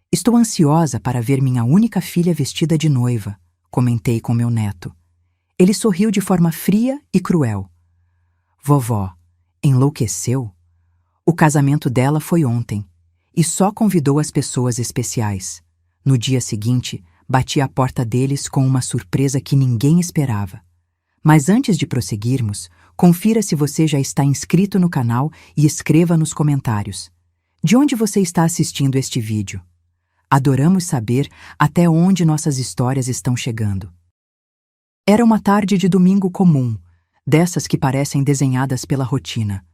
Estou ansiosa para ver minha única filha vestida de noiva, comentei com meu neto. Ele sorriu de forma fria e cruel. Vovó, enlouqueceu? O casamento dela foi ontem, e só convidou as pessoas especiais. No dia seguinte, bati à porta deles com uma surpresa que ninguém esperava. Mas antes de prosseguirmos, confira se você já está inscrito no canal e escreva nos comentários. De onde você está assistindo este vídeo? Adoramos saber até onde nossas histórias estão chegando. Era uma tarde de domingo comum, dessas que parecem desenhadas pela rotina.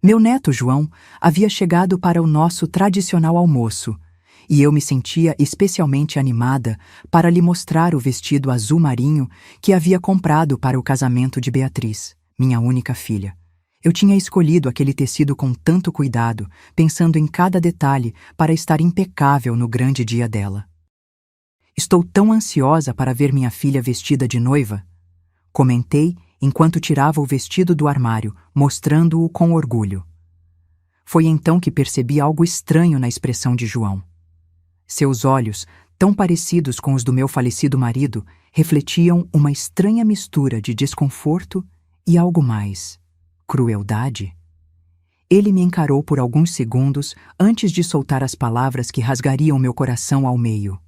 Meu neto João havia chegado para o nosso tradicional almoço, e eu me sentia especialmente animada para lhe mostrar o vestido azul marinho que havia comprado para o casamento de Beatriz, minha única filha. Eu tinha escolhido aquele tecido com tanto cuidado, pensando em cada detalhe para estar impecável no grande dia dela. Estou tão ansiosa para ver minha filha vestida de noiva, comentei enquanto tirava o vestido do armário, mostrando-o com orgulho. Foi então que percebi algo estranho na expressão de João. Seus olhos, tão parecidos com os do meu falecido marido, refletiam uma estranha mistura de desconforto e algo mais. Crueldade? Ele me encarou por alguns segundos antes de soltar as palavras que rasgariam meu coração ao meio.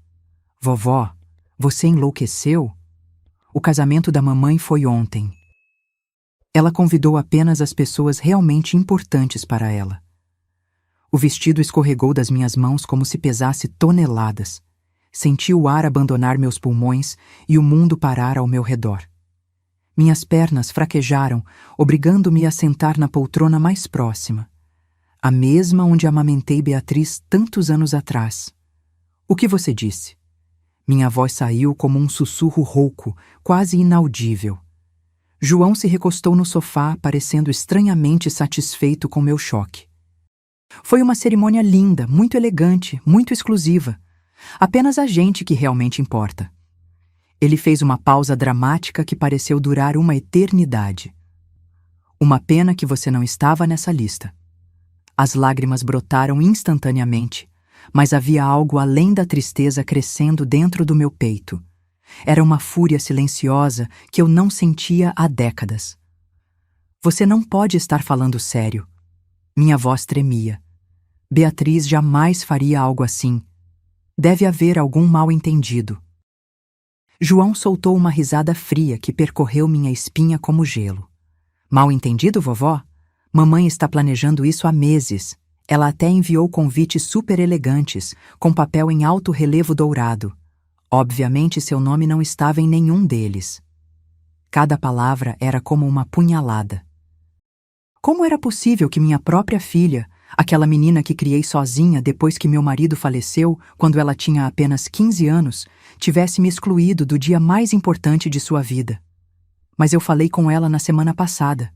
Vovó, você enlouqueceu? O casamento da mamãe foi ontem. Ela convidou apenas as pessoas realmente importantes para ela. O vestido escorregou das minhas mãos como se pesasse toneladas. Senti o ar abandonar meus pulmões e o mundo parar ao meu redor. Minhas pernas fraquejaram, obrigando-me a sentar na poltrona mais próxima, a mesma onde amamentei Beatriz tantos anos atrás. O que você disse? Minha voz saiu como um sussurro rouco, quase inaudível. João se recostou no sofá, parecendo estranhamente satisfeito com meu choque. Foi uma cerimônia linda, muito elegante, muito exclusiva. Apenas a gente que realmente importa. Ele fez uma pausa dramática que pareceu durar uma eternidade. Uma pena que você não estava nessa lista. As lágrimas brotaram instantaneamente, mas havia algo além da tristeza crescendo dentro do meu peito. Era uma fúria silenciosa que eu não sentia há décadas. Você não pode estar falando sério. Minha voz tremia. Beatriz jamais faria algo assim. Deve haver algum mal-entendido. João soltou uma risada fria que percorreu minha espinha como gelo. Mal-entendido, vovó? Mamãe está planejando isso há meses. Ela até enviou convites super elegantes, com papel em alto relevo dourado. Obviamente seu nome não estava em nenhum deles. Cada palavra era como uma punhalada. Como era possível que minha própria filha, aquela menina que criei sozinha depois que meu marido faleceu, quando ela tinha apenas 15 anos, tivesse me excluído do dia mais importante de sua vida? Mas eu falei com ela na semana passada,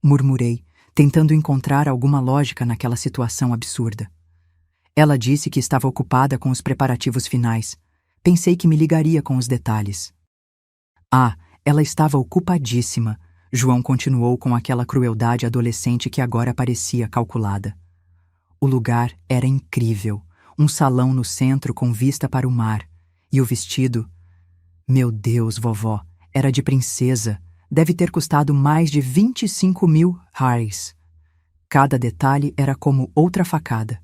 murmurei, tentando encontrar alguma lógica naquela situação absurda. Ela disse que estava ocupada com os preparativos finais. Pensei que me ligaria com os detalhes. Ah, ela estava ocupadíssima. João continuou com aquela crueldade adolescente que agora parecia calculada. O lugar era incrível, um salão no centro com vista para o mar. E o vestido? Meu Deus, vovó, era de princesa. Deve ter custado mais de 25.000 reais. Cada detalhe era como outra facada.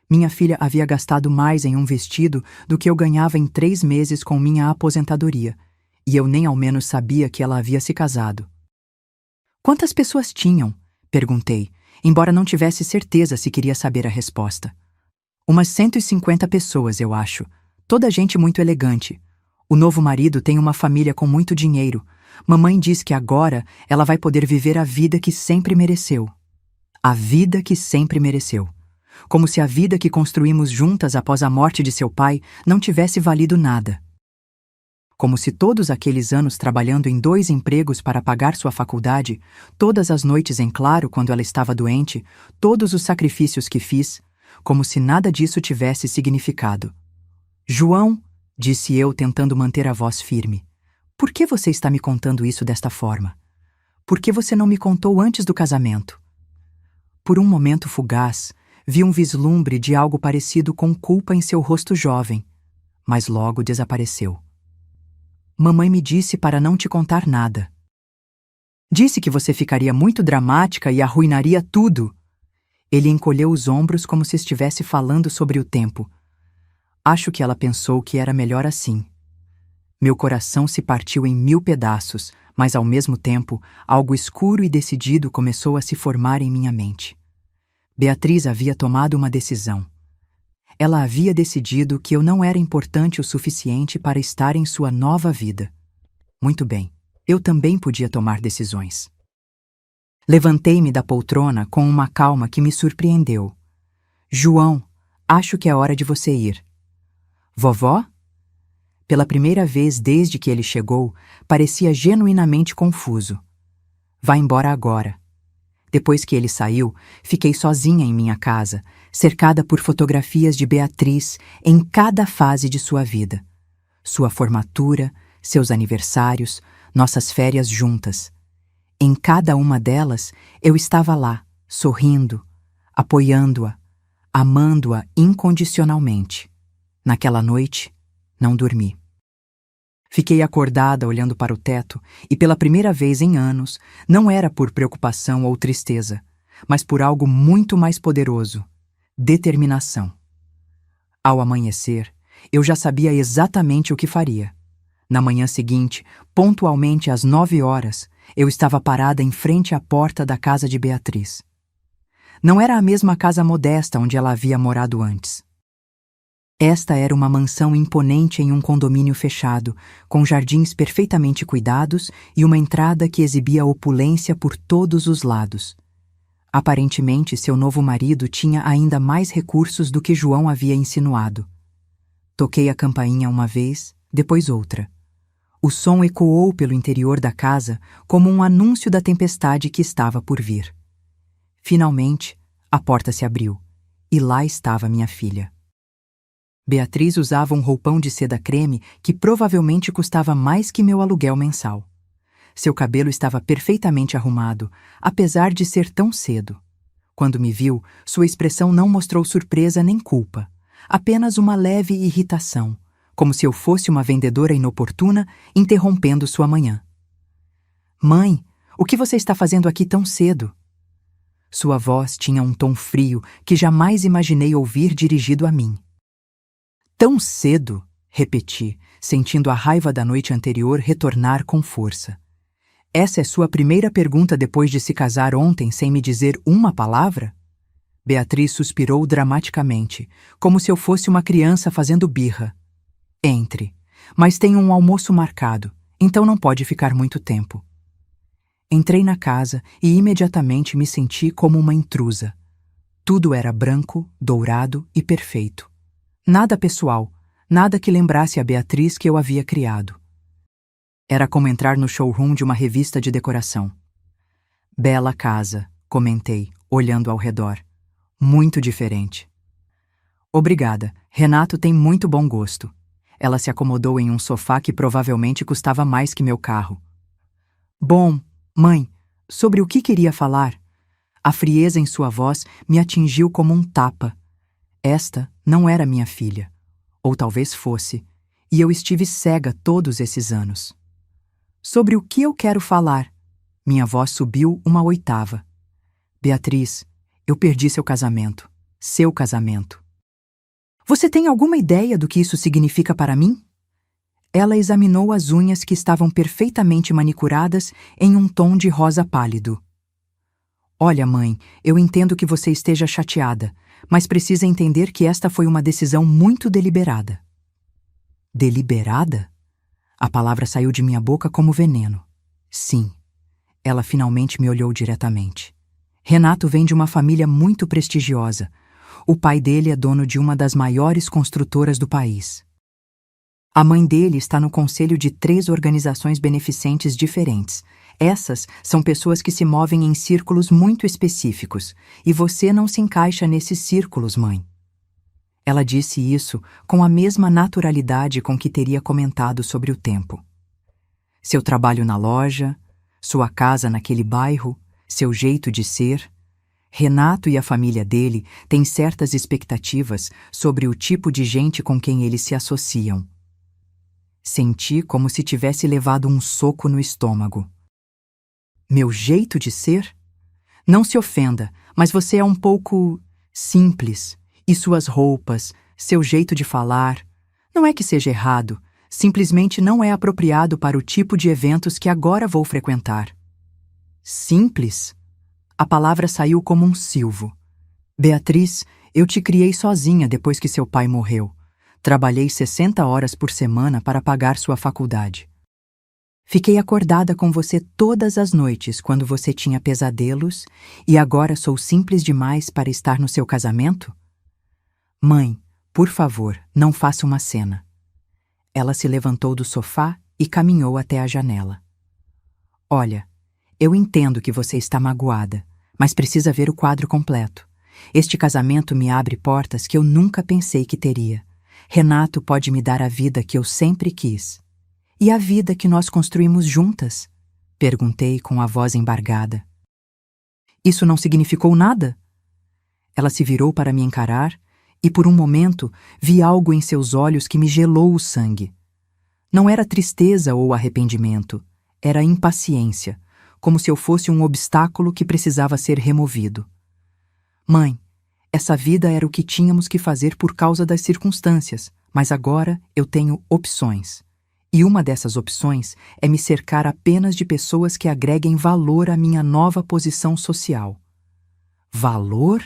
Minha filha havia gastado mais em um vestido do que eu ganhava em 3 meses com minha aposentadoria, e eu nem ao menos sabia que ela havia se casado. Quantas pessoas tinham? Perguntei, embora não tivesse certeza se queria saber a resposta. Umas 150 pessoas, eu acho. Toda gente muito elegante. O novo marido tem uma família com muito dinheiro. Mamãe diz que agora ela vai poder viver a vida que sempre mereceu. A vida que sempre mereceu. Como se a vida que construímos juntas após a morte de seu pai não tivesse valido nada. Como se todos aqueles anos trabalhando em 2 empregos para pagar sua faculdade, todas as noites em claro quando ela estava doente, todos os sacrifícios que fiz, como se nada disso tivesse significado. João, disse eu tentando manter a voz firme, por que você está me contando isso desta forma? Por que você não me contou antes do casamento? Por um momento fugaz, Vi um vislumbre de algo parecido com culpa em seu rosto jovem, mas logo desapareceu. Mamãe me disse para não te contar nada. Disse que você ficaria muito dramática e arruinaria tudo. Ele encolheu os ombros como se estivesse falando sobre o tempo. Acho que ela pensou que era melhor assim. Meu coração se partiu em 1000 pedaços, mas ao mesmo tempo, algo escuro e decidido começou a se formar em minha mente. Beatriz havia tomado uma decisão. Ela havia decidido que eu não era importante o suficiente para estar em sua nova vida. Muito bem, eu também podia tomar decisões. Levantei-me da poltrona com uma calma que me surpreendeu. João, acho que é hora de você ir. Vovó? Pela primeira vez desde que ele chegou, parecia genuinamente confuso. Vá embora agora. Depois que ele saiu, fiquei sozinha em minha casa, cercada por fotografias de Beatriz em cada fase de sua vida. Sua formatura, seus aniversários, nossas férias juntas. Em cada uma delas, eu estava lá, sorrindo, apoiando-a, amando-a incondicionalmente. Naquela noite, não dormi. Fiquei acordada olhando para o teto e, pela primeira vez em anos, não era por preocupação ou tristeza, mas por algo muito mais poderoso: determinação. Ao amanhecer, eu já sabia exatamente o que faria. Na manhã seguinte, pontualmente às 9 horas, eu estava parada em frente à porta da casa de Beatriz. Não era a mesma casa modesta onde ela havia morado antes. Esta era uma mansão imponente em um condomínio fechado, com jardins perfeitamente cuidados e uma entrada que exibia opulência por todos os lados. Aparentemente, seu novo marido tinha ainda mais recursos do que João havia insinuado. Toquei a campainha uma vez, depois outra. O som ecoou pelo interior da casa como um anúncio da tempestade que estava por vir. Finalmente, a porta se abriu, e lá estava minha filha. Beatriz usava um roupão de seda creme que provavelmente custava mais que meu aluguel mensal. Seu cabelo estava perfeitamente arrumado, apesar de ser tão cedo. Quando me viu, sua expressão não mostrou surpresa nem culpa, apenas uma leve irritação, como se eu fosse uma vendedora inoportuna interrompendo sua manhã. Mãe, o que você está fazendo aqui tão cedo? Sua voz tinha um tom frio que jamais imaginei ouvir dirigido a mim. Tão cedo, repeti, sentindo a raiva da noite anterior retornar com força. Essa é sua primeira pergunta depois de se casar ontem sem me dizer uma palavra? Beatriz suspirou dramaticamente, como se eu fosse uma criança fazendo birra. Entre, mas tenho um almoço marcado, então não pode ficar muito tempo. Entrei na casa e imediatamente me senti como uma intrusa. Tudo era branco, dourado e perfeito. Nada pessoal, nada que lembrasse a Beatriz que eu havia criado. Era como entrar no showroom de uma revista de decoração. Bela casa, comentei, olhando ao redor. Muito diferente. Obrigada, Renato tem muito bom gosto. Ela se acomodou em um sofá que provavelmente custava mais que meu carro. Bom, mãe, sobre o que queria falar? A frieza em sua voz me atingiu como um tapa. Esta não era minha filha, ou talvez fosse, e eu estive cega todos esses anos. Sobre o que eu quero falar? Minha voz subiu uma oitava. Beatriz, eu perdi seu casamento. Seu casamento. Você tem alguma ideia do que isso significa para mim? Ela examinou as unhas que estavam perfeitamente manicuradas em um tom de rosa pálido. Olha, mãe, eu entendo que você esteja chateada, mas precisa entender que esta foi uma decisão muito deliberada. Deliberada? A palavra saiu de minha boca como veneno. Sim. Ela finalmente me olhou diretamente. Renato vem de uma família muito prestigiosa. O pai dele é dono de uma das maiores construtoras do país. A mãe dele está no conselho de 3 organizações beneficentes diferentes. Essas são pessoas que se movem em círculos muito específicos, e você não se encaixa nesses círculos, mãe. Ela disse isso com a mesma naturalidade com que teria comentado sobre o tempo. Seu trabalho na loja, sua casa naquele bairro, seu jeito de ser. Renato e a família dele têm certas expectativas sobre o tipo de gente com quem eles se associam. Senti como se tivesse levado um soco no estômago. Meu jeito de ser? Não se ofenda, mas você é um pouco simples. E suas roupas, seu jeito de falar. Não é que seja errado, simplesmente não é apropriado para o tipo de eventos que agora vou frequentar. Simples? A palavra saiu como um silvo. Beatriz, eu te criei sozinha depois que seu pai morreu. Trabalhei 60 horas por semana para pagar sua faculdade. Fiquei acordada com você todas as noites quando você tinha pesadelos e agora sou simples demais para estar no seu casamento? Mãe, por favor, não faça uma cena. Ela se levantou do sofá e caminhou até a janela. Olha, eu entendo que você está magoada, mas precisa ver o quadro completo. Este casamento me abre portas que eu nunca pensei que teria. Renato pode me dar a vida que eu sempre quis. E a vida que nós construímos juntas? Perguntei com a voz embargada. Isso não significou nada? Ela se virou para me encarar e, por um momento, vi algo em seus olhos que me gelou o sangue. Não era tristeza ou arrependimento, era impaciência, como se eu fosse um obstáculo que precisava ser removido. Mãe, essa vida era o que tínhamos que fazer por causa das circunstâncias, mas agora eu tenho opções. E uma dessas opções é me cercar apenas de pessoas que agreguem valor à minha nova posição social. Valor?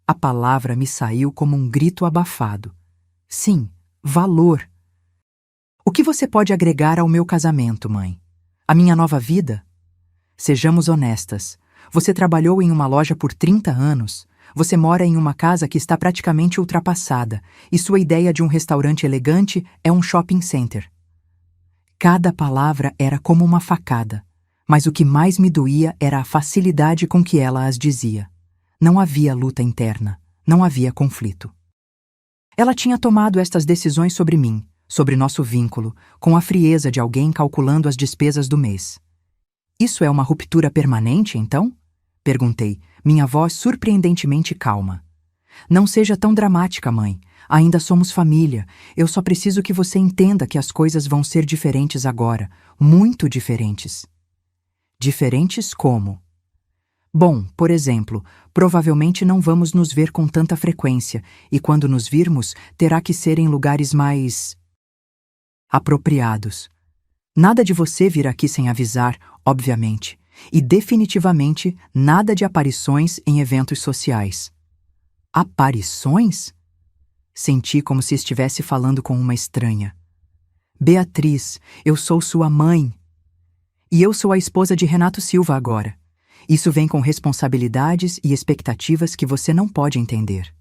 A palavra me saiu como um grito abafado. Sim, valor. O que você pode agregar ao meu casamento, mãe? A minha nova vida? Sejamos honestas. Você trabalhou em uma loja por 30 anos. Você mora em uma casa que está praticamente ultrapassada e sua ideia de um restaurante elegante é um shopping center. Cada palavra era como uma facada, mas o que mais me doía era a facilidade com que ela as dizia. Não havia luta interna, não havia conflito. Ela tinha tomado estas decisões sobre mim, sobre nosso vínculo, com a frieza de alguém calculando as despesas do mês. Isso é uma ruptura permanente, então? Perguntei, minha voz surpreendentemente calma. Não seja tão dramática, mãe. Ainda somos família. Eu só preciso que você entenda que as coisas vão ser diferentes agora. Muito diferentes. Diferentes como? Bom, por exemplo, provavelmente não vamos nos ver com tanta frequência, e quando nos virmos, terá que ser em lugares mais apropriados. Nada de você vir aqui sem avisar, obviamente, e definitivamente nada de aparições em eventos sociais. Aparições? Senti como se estivesse falando com uma estranha. Beatriz, eu sou sua mãe. E eu sou a esposa de Renato Silva agora. Isso vem com responsabilidades e expectativas que você não pode entender.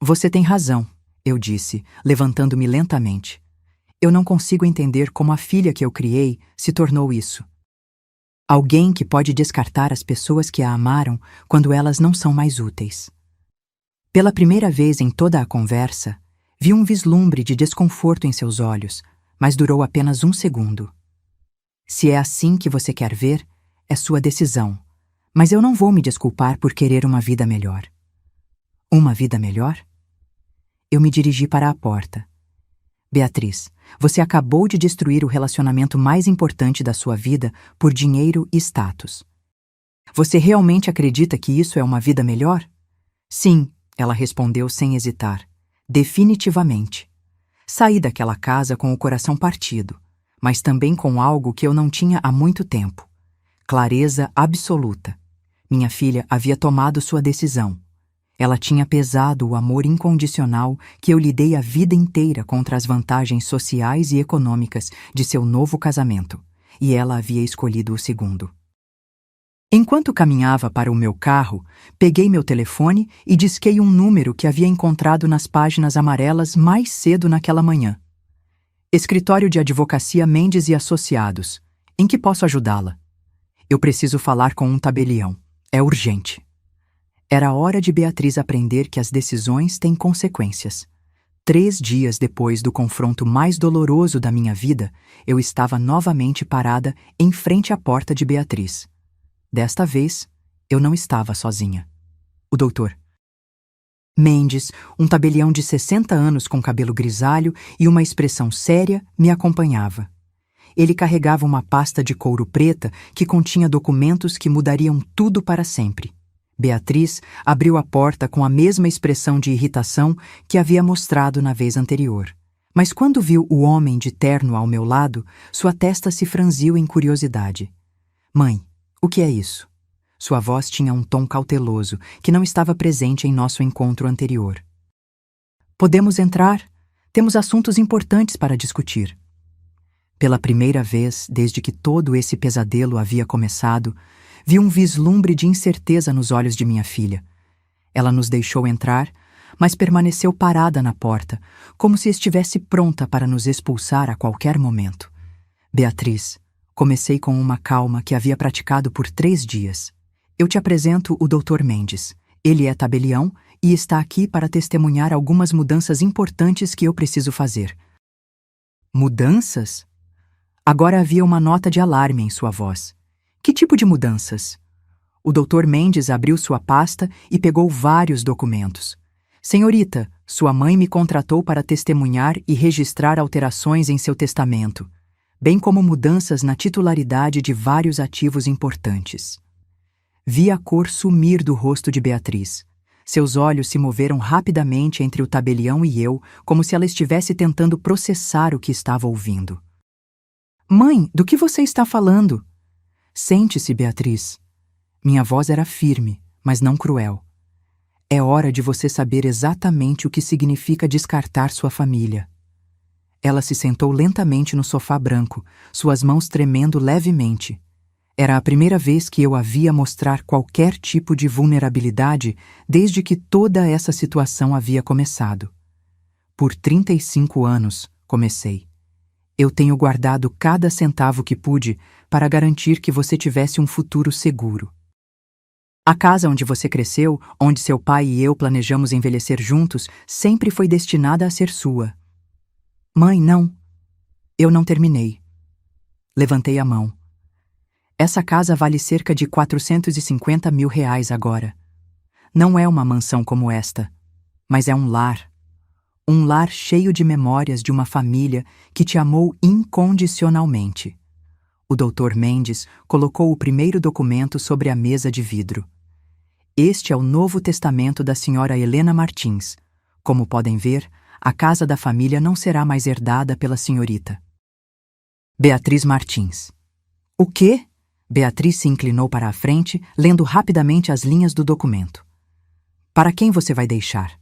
Você tem razão, eu disse, levantando-me lentamente. Eu não consigo entender como a filha que eu criei se tornou isso. Alguém que pode descartar as pessoas que a amaram quando elas não são mais úteis. Pela primeira vez em toda a conversa, vi um vislumbre de desconforto em seus olhos, mas durou apenas um segundo. Se é assim que você quer ver, é sua decisão, mas eu não vou me desculpar por querer uma vida melhor. Uma vida melhor? Eu me dirigi para a porta. Beatriz, você acabou de destruir o relacionamento mais importante da sua vida por dinheiro e status. Você realmente acredita que isso é uma vida melhor? Sim, ela respondeu sem hesitar. Definitivamente. Saí daquela casa com o coração partido, mas também com algo que eu não tinha há muito tempo. Clareza absoluta. Minha filha havia tomado sua decisão. Ela tinha pesado o amor incondicional que eu lhe dei a vida inteira contra as vantagens sociais e econômicas de seu novo casamento, e ela havia escolhido o segundo. Enquanto caminhava para o meu carro, peguei meu telefone e disquei um número que havia encontrado nas páginas amarelas mais cedo naquela manhã. Escritório de Advocacia Mendes e Associados. Em que posso ajudá-la? Eu preciso falar com um tabelião. É urgente. Era hora de Beatriz aprender que as decisões têm consequências. 3 dias depois do confronto mais doloroso da minha vida, eu estava novamente parada em frente à porta de Beatriz. Desta vez, Eu não estava sozinha. O doutor Mendes, um tabelião de 60 anos com cabelo grisalho e uma expressão séria, me acompanhava. Ele carregava uma pasta de couro preta que continha documentos que mudariam tudo para sempre. Beatriz abriu a porta com a mesma expressão de irritação que havia mostrado na vez anterior. Mas quando viu o homem de terno ao meu lado, sua testa se franziu em curiosidade. Mãe, o que é isso? Sua voz tinha um tom cauteloso, que não estava presente em nosso encontro anterior. Podemos entrar? Temos assuntos importantes para discutir. Pela primeira vez, desde que todo esse pesadelo havia começado, vi um vislumbre de incerteza nos olhos de minha filha. Ela nos deixou entrar, mas permaneceu parada na porta, como se estivesse pronta para nos expulsar a qualquer momento. Beatriz, comecei com uma calma que havia praticado por 3 dias. Eu te apresento o Dr. Mendes. Ele é tabelião e está aqui para testemunhar algumas mudanças importantes que eu preciso fazer. Mudanças? Agora havia uma nota de alarme em sua voz. Que tipo de mudanças? O Dr. Mendes abriu sua pasta e pegou vários documentos. Senhorita, sua mãe me contratou para testemunhar e registrar alterações em seu testamento, bem como mudanças na titularidade de vários ativos importantes. Vi a cor sumir do rosto de Beatriz. Seus olhos se moveram rapidamente entre o tabelião e eu, como se ela estivesse tentando processar o que estava ouvindo. Mãe, do que você está falando? Sente-se, Beatriz. Minha voz era firme, mas não cruel. É hora de você saber exatamente o que significa descartar sua família. Ela se sentou lentamente no sofá branco, suas mãos tremendo levemente. Era a primeira vez que eu a via mostrar qualquer tipo de vulnerabilidade desde que toda essa situação havia começado. Por 35 anos, comecei. Eu tenho guardado cada centavo que pude para garantir que você tivesse um futuro seguro. A casa onde você cresceu, onde seu pai e eu planejamos envelhecer juntos, sempre foi destinada a ser sua. Mãe, não. Eu não terminei. Levantei a mão. Essa casa vale cerca de R$450 mil agora. Não é uma mansão como esta, mas é um lar. Um lar cheio de memórias de uma família que te amou incondicionalmente. O Dr. Mendes colocou o primeiro documento sobre a mesa de vidro. Este é o Novo Testamento da Sra. Helena Martins. Como podem ver, a casa da família não será mais herdada pela senhorita. Beatriz Martins. O quê? Beatriz se inclinou para a frente, lendo rapidamente as linhas do documento. Para quem você vai deixar?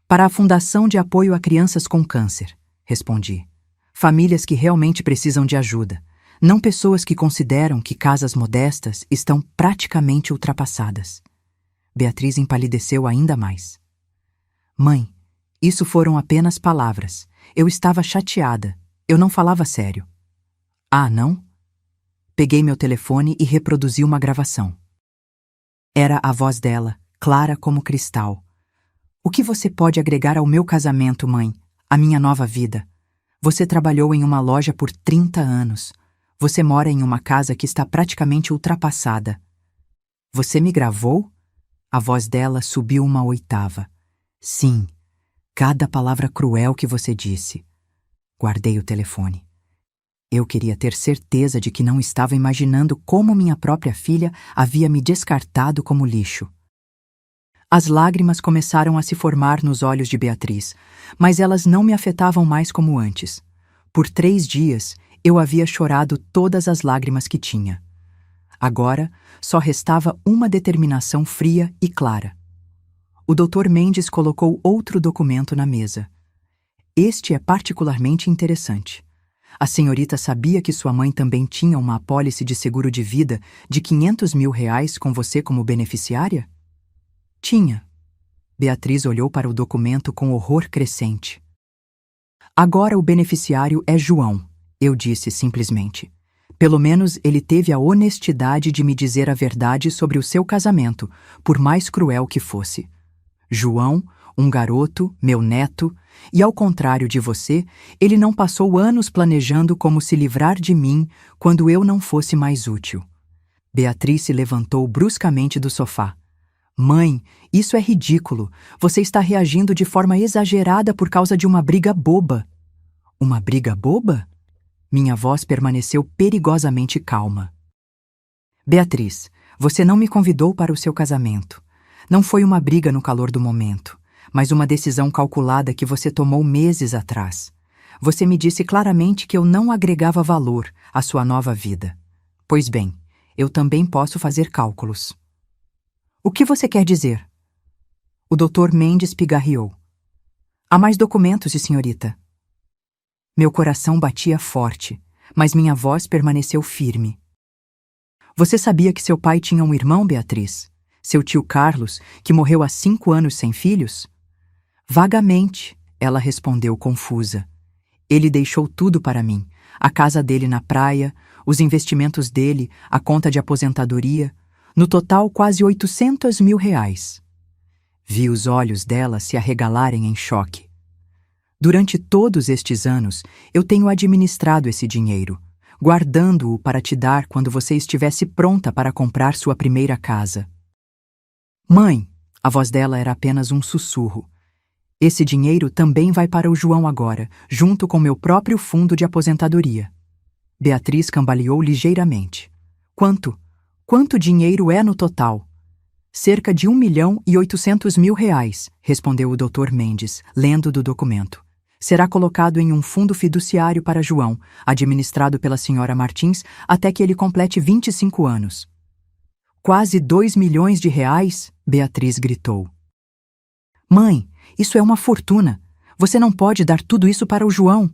Para a Fundação de Apoio a Crianças com Câncer, respondi. Famílias que realmente precisam de ajuda, não pessoas que consideram que casas modestas estão praticamente ultrapassadas. Beatriz empalideceu ainda mais. Mãe, isso foram apenas palavras. Eu estava chateada. Eu não falava sério. Ah, não? Peguei meu telefone e reproduzi uma gravação. Era a voz dela, clara como cristal. O que você pode agregar ao meu casamento, mãe? A minha nova vida? Você trabalhou em uma loja por 30 anos. Você mora em uma casa que está praticamente ultrapassada. Você me gravou? A voz dela subiu uma oitava. Sim, cada palavra cruel que você disse. Guardei o telefone. Eu queria ter certeza de que não estava imaginando como minha própria filha havia me descartado como lixo. As lágrimas começaram a se formar nos olhos de Beatriz, mas elas não me afetavam mais como antes. Por 3 dias, eu havia chorado todas as lágrimas que tinha. Agora, só restava uma determinação fria e clara. O Dr. Mendes colocou outro documento na mesa. Este é particularmente interessante. A senhorita sabia que sua mãe também tinha uma apólice de seguro de vida de R$500 mil com você como beneficiária? Tinha. Beatriz olhou para o documento com horror crescente. Agora o beneficiário é João, eu disse simplesmente. Pelo menos ele teve a honestidade de me dizer a verdade sobre o seu casamento, por mais cruel que fosse. João, um garoto, meu neto, e ao contrário de você, ele não passou anos planejando como se livrar de mim quando eu não fosse mais útil. Beatriz se levantou bruscamente do sofá. Mãe, isso é ridículo. Você está reagindo de forma exagerada por causa de uma briga boba. Uma briga boba? Minha voz permaneceu perigosamente calma. Beatriz, você não me convidou para o seu casamento. Não foi uma briga no calor do momento, mas uma decisão calculada que você tomou meses atrás. Você me disse claramente que eu não agregava valor à sua nova vida. Pois bem, eu também posso fazer cálculos. O que você quer dizer? O Dr. Mendes pigarreou. Há mais documentos, senhorita. Meu coração batia forte, mas minha voz permaneceu firme. Você sabia que seu pai tinha um irmão, Beatriz? Seu tio Carlos, que morreu há 5 anos sem filhos? Vagamente, ela respondeu confusa. Ele deixou tudo para mim, a casa dele na praia, os investimentos dele, a conta de aposentadoria, no total quase R$ 800.000. Vi os olhos dela se arregalarem em choque. Durante todos estes anos, eu tenho administrado esse dinheiro, guardando-o para te dar quando você estivesse pronta para comprar sua primeira casa. Mãe, a voz dela era apenas um sussurro. Esse dinheiro também vai para o João agora, junto com meu próprio fundo de aposentadoria. Beatriz cambaleou ligeiramente. Quanto? Quanto dinheiro é no total? Cerca de R$ 1.800.000, respondeu o Dr. Mendes, lendo do documento. Será colocado em um fundo fiduciário para João, administrado pela senhora Martins, até que ele complete 25 anos. Quase R$ 2 milhões, Beatriz gritou. Mãe, isso é uma fortuna. Você não pode dar tudo isso para o João.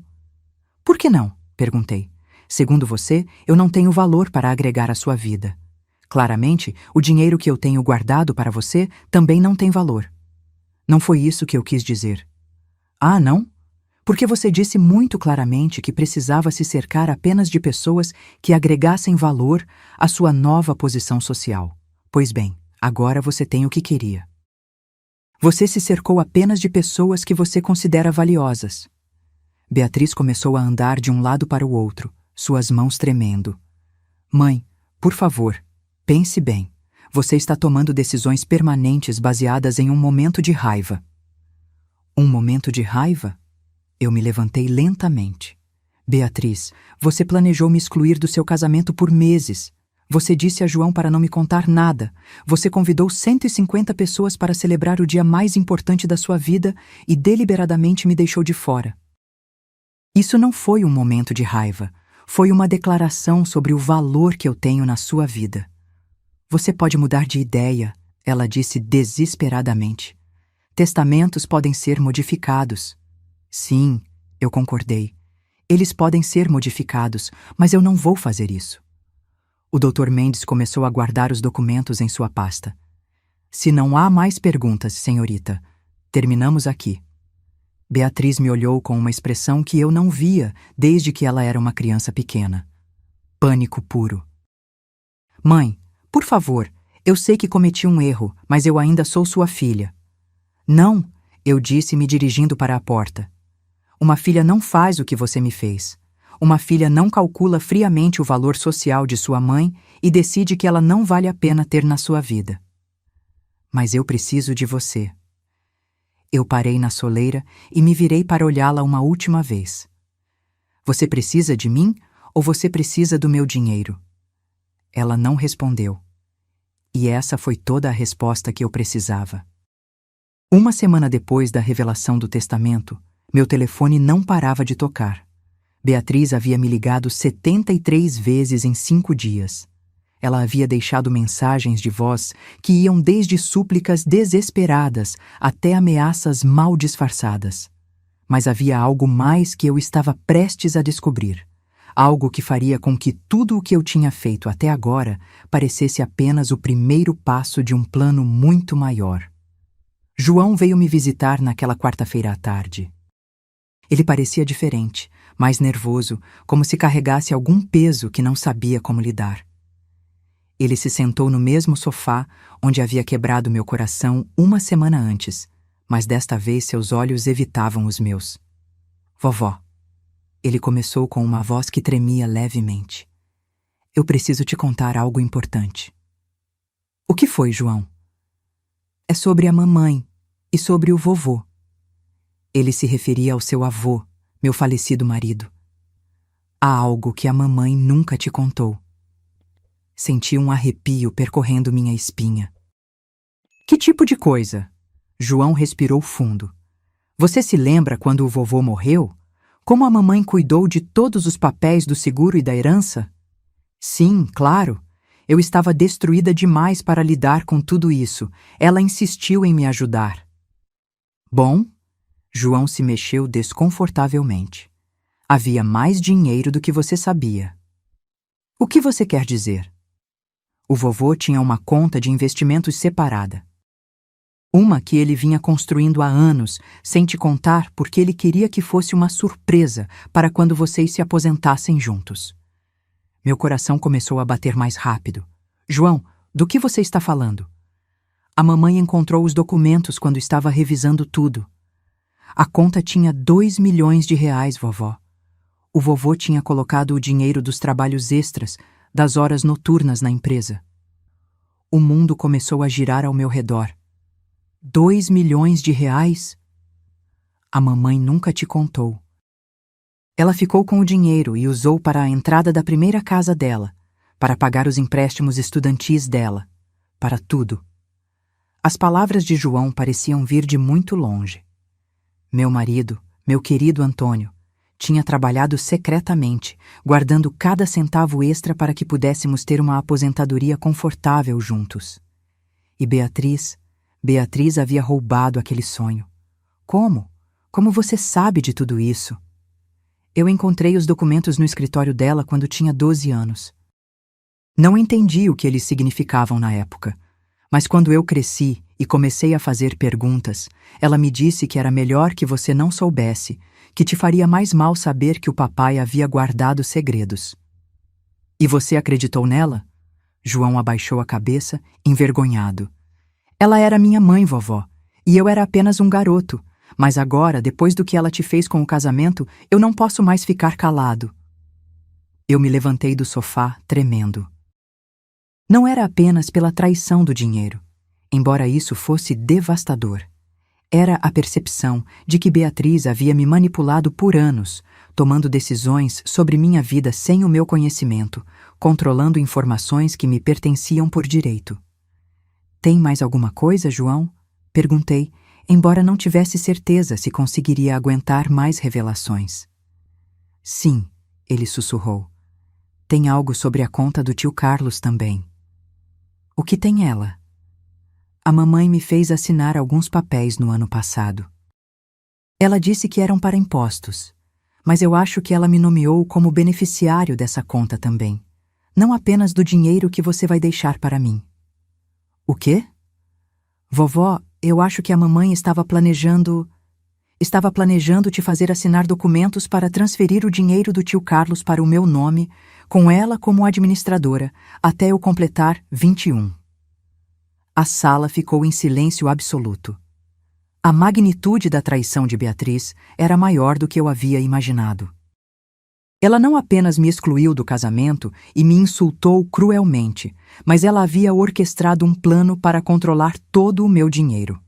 Por que não? Perguntei. Segundo você, eu não tenho valor para agregar à sua vida. Claramente, o dinheiro que eu tenho guardado para você também não tem valor. Não foi isso que eu quis dizer. Ah, não? Porque você disse muito claramente que precisava se cercar apenas de pessoas que agregassem valor à sua nova posição social. Pois bem, agora você tem o que queria. Você se cercou apenas de pessoas que você considera valiosas. Beatriz começou a andar de um lado para o outro, suas mãos tremendo. Mãe, por favor, pense bem. Você está tomando decisões permanentes baseadas em um momento de raiva. Um momento de raiva? Eu me levantei lentamente. Beatriz, você planejou me excluir do seu casamento por meses. Você disse a João para não me contar nada. Você convidou 150 pessoas para celebrar o dia mais importante da sua vida e deliberadamente me deixou de fora. Isso não foi um momento de raiva. Foi uma declaração sobre o valor que eu tenho na sua vida. Você pode mudar de ideia, ela disse desesperadamente. Testamentos podem ser modificados. Sim, eu concordei. Eles podem ser modificados, mas eu não vou fazer isso. O Dr. Mendes começou a guardar os documentos em sua pasta. Se não há mais perguntas, senhorita, terminamos aqui. Beatriz me olhou com uma expressão que eu não via desde que ela era uma criança pequena. Pânico puro. Mãe, por favor, eu sei que cometi um erro, mas eu ainda sou sua filha. Não, eu disse me dirigindo para a porta. Uma filha não faz o que você me fez. Uma filha não calcula friamente o valor social de sua mãe e decide que ela não vale a pena ter na sua vida. Mas eu preciso de você. Eu parei na soleira e me virei para olhá-la uma última vez. Você precisa de mim ou você precisa do meu dinheiro? Ela não respondeu. E essa foi toda a resposta que eu precisava. Uma semana depois da revelação do testamento, meu telefone não parava de tocar. Beatriz havia me ligado 73 vezes em 5 dias. Ela havia deixado mensagens de voz que iam desde súplicas desesperadas até ameaças mal disfarçadas. Mas havia algo mais que eu estava prestes a descobrir. Algo que faria com que tudo o que eu tinha feito até agora parecesse apenas o primeiro passo de um plano muito maior. João veio me visitar naquela quarta-feira à tarde. Ele parecia diferente, mais nervoso, como se carregasse algum peso que não sabia como lidar. Ele se sentou no mesmo sofá onde havia quebrado meu coração uma semana antes, mas desta vez seus olhos evitavam os meus. Vovó. Ele começou com uma voz que tremia levemente. Eu preciso te contar algo importante. O que foi, João? É sobre a mamãe e sobre o vovô. Ele se referia ao seu avô, meu falecido marido. Há algo que a mamãe nunca te contou. Senti um arrepio percorrendo minha espinha. Que tipo de coisa? João respirou fundo. Você se lembra quando o vovô morreu? Como a mamãe cuidou de todos os papéis do seguro e da herança? Sim, claro. Eu estava destruída demais para lidar com tudo isso. Ela insistiu em me ajudar. Bom, João se mexeu desconfortavelmente. Havia mais dinheiro do que você sabia. O que você quer dizer? O vovô tinha uma conta de investimentos separada. Uma que ele vinha construindo há anos, sem te contar porque ele queria que fosse uma surpresa para quando vocês se aposentassem juntos. Meu coração começou a bater mais rápido. João, do que você está falando? A mamãe encontrou os documentos quando estava revisando tudo. A conta tinha 2 milhões de reais, vovó. O vovô tinha colocado o dinheiro dos trabalhos extras, das horas noturnas na empresa. O mundo começou a girar ao meu redor. 2 milhões de reais? A mamãe nunca te contou. Ela ficou com o dinheiro e usou para a entrada da primeira casa dela, para pagar os empréstimos estudantis dela, para tudo. As palavras de João pareciam vir de muito longe. Meu marido, meu querido Antônio, tinha trabalhado secretamente, guardando cada centavo extra para que pudéssemos ter uma aposentadoria confortável juntos. E Beatriz havia roubado aquele sonho. Como? Como você sabe de tudo isso? Eu encontrei os documentos no escritório dela quando tinha 12 anos. Não entendi o que eles significavam na época, mas quando eu cresci e comecei a fazer perguntas, ela me disse que era melhor que você não soubesse, que te faria mais mal saber que o papai havia guardado segredos. E você acreditou nela? João abaixou a cabeça, envergonhado. Ela era minha mãe, vovó, e eu era apenas um garoto. Mas agora, depois do que ela te fez com o casamento, eu não posso mais ficar calado. Eu me levantei do sofá, tremendo. Não era apenas pela traição do dinheiro, embora isso fosse devastador. Era a percepção de que Beatriz havia me manipulado por anos, tomando decisões sobre minha vida sem o meu conhecimento, controlando informações que me pertenciam por direito. Tem mais alguma coisa, João? Perguntei, embora não tivesse certeza se conseguiria aguentar mais revelações. Sim, ele sussurrou. Tem algo sobre a conta do tio Carlos também. O que tem ela? A mamãe me fez assinar alguns papéis no ano passado. Ela disse que eram para impostos, mas eu acho que ela me nomeou como beneficiário dessa conta também, não apenas do dinheiro que você vai deixar para mim. O quê? Vovó, eu acho que a mamãe estava planejando te fazer assinar documentos para transferir o dinheiro do tio Carlos para o meu nome, com ela como administradora, até eu completar 21. A sala ficou em silêncio absoluto. A magnitude da traição de Beatriz era maior do que eu havia imaginado. Ela não apenas me excluiu do casamento e me insultou cruelmente, mas ela havia orquestrado um plano para controlar todo o meu dinheiro.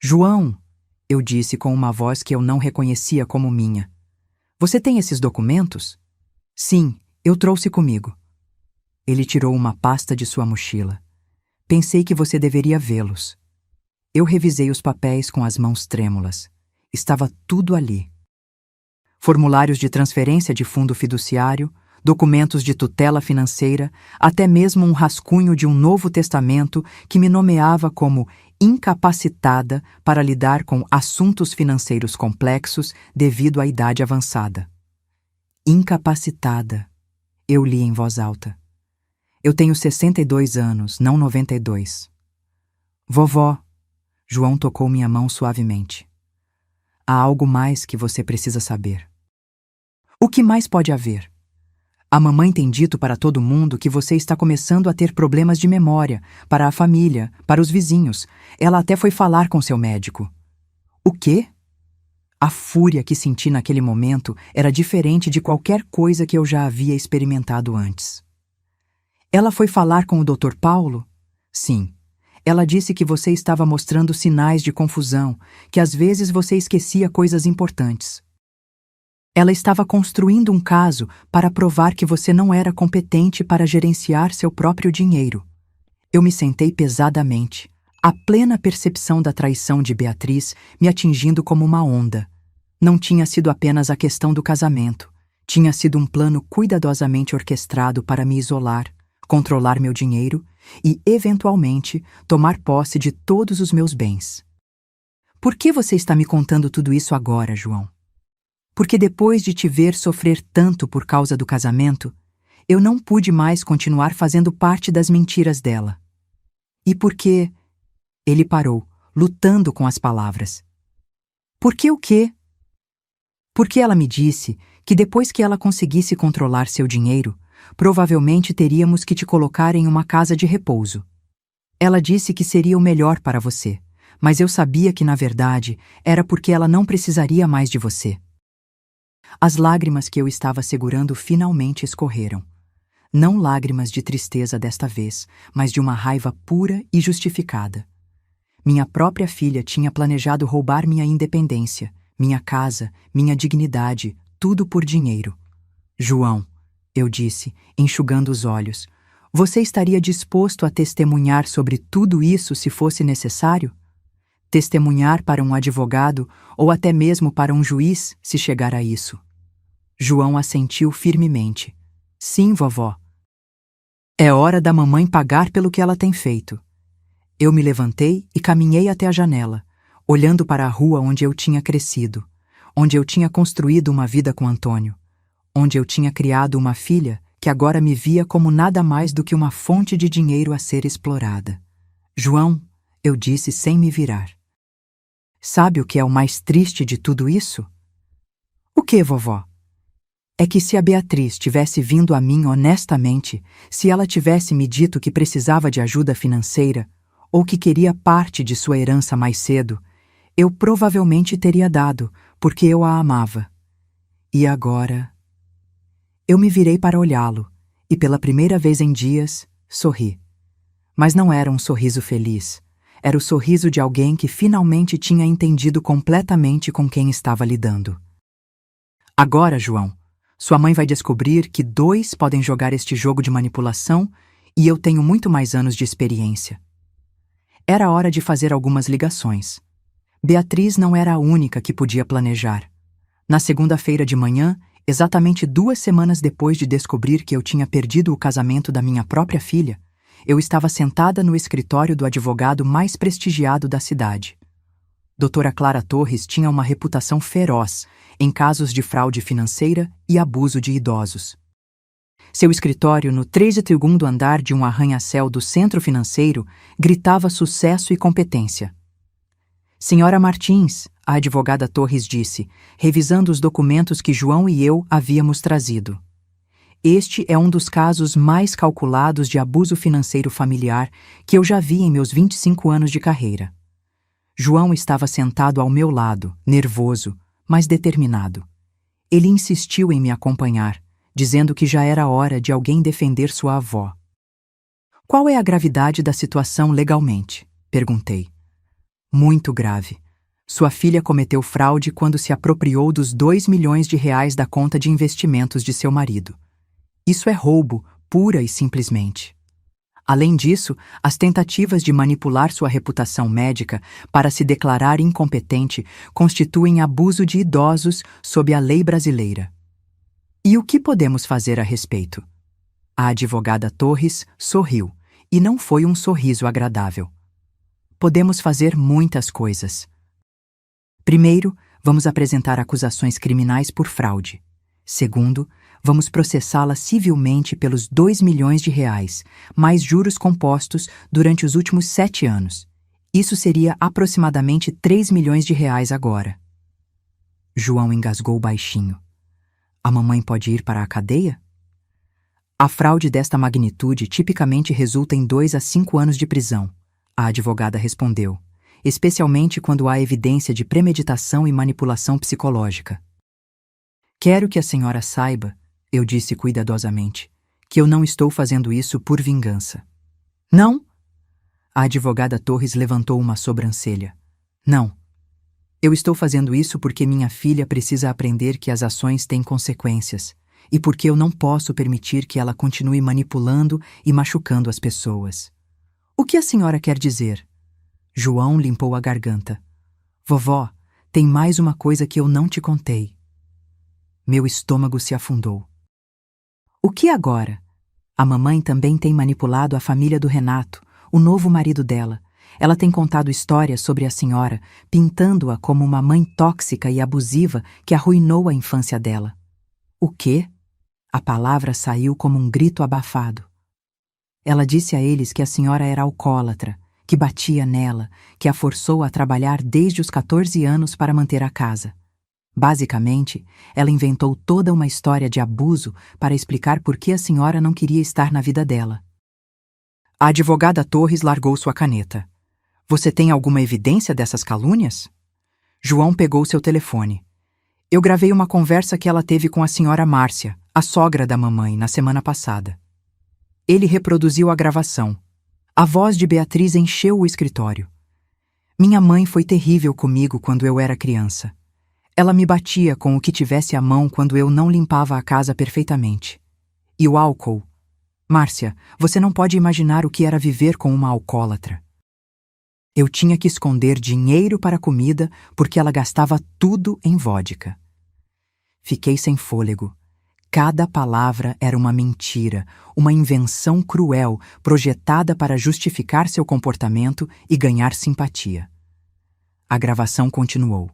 João, eu disse com uma voz que eu não reconhecia como minha. Você tem esses documentos? Sim, eu trouxe comigo. Ele tirou uma pasta de sua mochila. Pensei que você deveria vê-los. Eu revisei os papéis com as mãos trêmulas. Estava tudo ali. Formulários de transferência de fundo fiduciário, documentos de tutela financeira, até mesmo um rascunho de um novo testamento que me nomeava como incapacitada para lidar com assuntos financeiros complexos devido à idade avançada. Incapacitada, eu li em voz alta. Eu tenho 62 anos, não 92. Vovó, João tocou minha mão suavemente. Há algo mais que você precisa saber. O que mais pode haver? A mamãe tem dito para todo mundo que você está começando a ter problemas de memória, para a família, para os vizinhos. Ela até foi falar com seu médico. O quê? A fúria que senti naquele momento era diferente de qualquer coisa que eu já havia experimentado antes. Ela foi falar com o Dr. Paulo? Sim. Ela disse que você estava mostrando sinais de confusão, que às vezes você esquecia coisas importantes. Ela estava construindo um caso para provar que você não era competente para gerenciar seu próprio dinheiro. Eu me sentei pesadamente, a plena percepção da traição de Beatriz me atingindo como uma onda. Não tinha sido apenas a questão do casamento. Tinha sido um plano cuidadosamente orquestrado para me isolar, controlar meu dinheiro e, eventualmente, tomar posse de todos os meus bens. Por que você está me contando tudo isso agora, João? Porque depois de te ver sofrer tanto por causa do casamento, eu não pude mais continuar fazendo parte das mentiras dela. E porque... Ele parou, lutando com as palavras. Por que o quê? Porque ela me disse que depois que ela conseguisse controlar seu dinheiro, provavelmente teríamos que te colocar em uma casa de repouso. Ela disse que seria o melhor para você, mas eu sabia que, na verdade, era porque ela não precisaria mais de você. As lágrimas que eu estava segurando finalmente escorreram. Não lágrimas de tristeza desta vez, mas de uma raiva pura e justificada. Minha própria filha tinha planejado roubar minha independência, minha casa, minha dignidade, tudo por dinheiro. João, eu disse, enxugando os olhos, você estaria disposto a testemunhar sobre tudo isso se fosse necessário? Testemunhar para um advogado ou até mesmo para um juiz, se chegar a isso. João assentiu firmemente. Sim, vovó. É hora da mamãe pagar pelo que ela tem feito. Eu me levantei e caminhei até a janela, olhando para a rua onde eu tinha crescido, onde eu tinha construído uma vida com Antônio, onde eu tinha criado uma filha que agora me via como nada mais do que uma fonte de dinheiro a ser explorada. João, eu disse sem me virar. Sabe o que é o mais triste de tudo isso? O que, vovó? É que se a Beatriz tivesse vindo a mim honestamente, se ela tivesse me dito que precisava de ajuda financeira, ou que queria parte de sua herança mais cedo, eu provavelmente teria dado, porque eu a amava. E agora... Eu me virei para olhá-lo, e pela primeira vez em dias, sorri. Mas não era um sorriso feliz. Era o sorriso de alguém que finalmente tinha entendido completamente com quem estava lidando. Agora, João, sua mãe vai descobrir que dois podem jogar este jogo de manipulação e eu tenho muito mais anos de experiência. Era hora de fazer algumas ligações. Beatriz não era a única que podia planejar. Na segunda-feira de manhã, exatamente 2 semanas depois de descobrir que eu tinha perdido o casamento da minha própria filha, eu estava sentada no escritório do advogado mais prestigiado da cidade. Doutora Clara Torres tinha uma reputação feroz em casos de fraude financeira e abuso de idosos. Seu escritório, no 32º andar de um arranha-céu do centro financeiro, gritava sucesso e competência. Senhora Martins, a advogada Torres disse, revisando os documentos que João e eu havíamos trazido. Este é um dos casos mais calculados de abuso financeiro familiar que eu já vi em meus 25 anos de carreira. João estava sentado ao meu lado, nervoso, mas determinado. Ele insistiu em me acompanhar, dizendo que já era hora de alguém defender sua avó. Qual é a gravidade da situação legalmente? Perguntei. Muito grave. Sua filha cometeu fraude quando se apropriou dos 2 milhões de reais da conta de investimentos de seu marido. Isso é roubo, pura e simplesmente. Além disso, as tentativas de manipular sua reputação médica para se declarar incompetente constituem abuso de idosos sob a lei brasileira. E o que podemos fazer a respeito? A advogada Torres sorriu, e não foi um sorriso agradável. Podemos fazer muitas coisas. Primeiro, vamos apresentar acusações criminais por fraude. Segundo, vamos processá-la civilmente pelos 2 milhões de reais, mais juros compostos durante os últimos 7 anos. Isso seria aproximadamente 3 milhões de reais agora. João engasgou baixinho. A mamãe pode ir para a cadeia? A fraude desta magnitude tipicamente resulta em 2 a 5 anos de prisão, a advogada respondeu, especialmente quando há evidência de premeditação e manipulação psicológica. Quero que a senhora saiba, eu disse cuidadosamente, Que eu não estou fazendo isso por vingança. Não? A advogada Torres levantou uma sobrancelha. Não. Eu estou fazendo isso porque minha filha precisa aprender que as ações têm consequências e porque eu não posso permitir que ela continue manipulando e machucando as pessoas. O que a senhora quer dizer? João limpou a garganta. Vovó, tem mais uma coisa que eu não te contei. Meu estômago se afundou. O que agora? A mamãe também tem manipulado a família do Renato, o novo marido dela. Ela tem contado histórias sobre a senhora, pintando-a como uma mãe tóxica e abusiva que arruinou a infância dela. O quê? A palavra saiu como um grito abafado. Ela disse a eles que a senhora era alcoólatra, que batia nela, que a forçou a trabalhar desde os 14 anos para manter a casa. Basicamente, ela inventou toda uma história de abuso para explicar por que a senhora não queria estar na vida dela. A advogada Torres largou sua caneta. Você tem alguma evidência dessas calúnias? João pegou seu telefone. Eu gravei uma conversa que ela teve com a senhora Márcia, a sogra da mamãe, na semana passada. Ele reproduziu a gravação. A voz de Beatriz encheu o escritório. Minha mãe foi terrível comigo quando eu era criança. Ela me batia com o que tivesse à mão quando eu não limpava a casa perfeitamente. E o álcool? Márcia, você não pode imaginar o que era viver com uma alcoólatra. Eu tinha que esconder dinheiro para comida porque ela gastava tudo em vodka. Fiquei sem fôlego. Cada palavra era uma mentira, uma invenção cruel projetada para justificar seu comportamento e ganhar simpatia. A gravação continuou.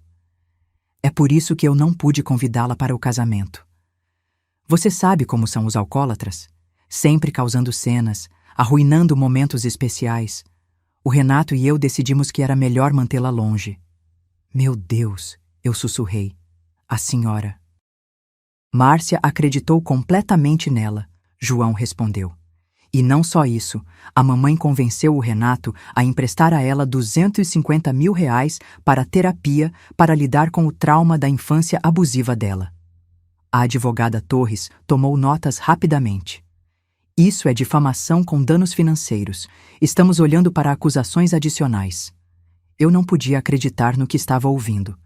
É por isso que eu não pude convidá-la para o casamento. Você sabe como são os alcoólatras? Sempre causando cenas, arruinando momentos especiais. O Renato e eu decidimos que era melhor mantê-la longe. Meu Deus, eu sussurrei. A senhora. Márcia acreditou completamente nela, João respondeu. E não só isso, a mamãe convenceu o Renato a emprestar a ela R$ 250 mil para terapia para lidar com o trauma da infância abusiva dela. A advogada Torres tomou notas rapidamente. Isso é difamação com danos financeiros. Estamos olhando para acusações adicionais. Eu não podia acreditar no que estava ouvindo.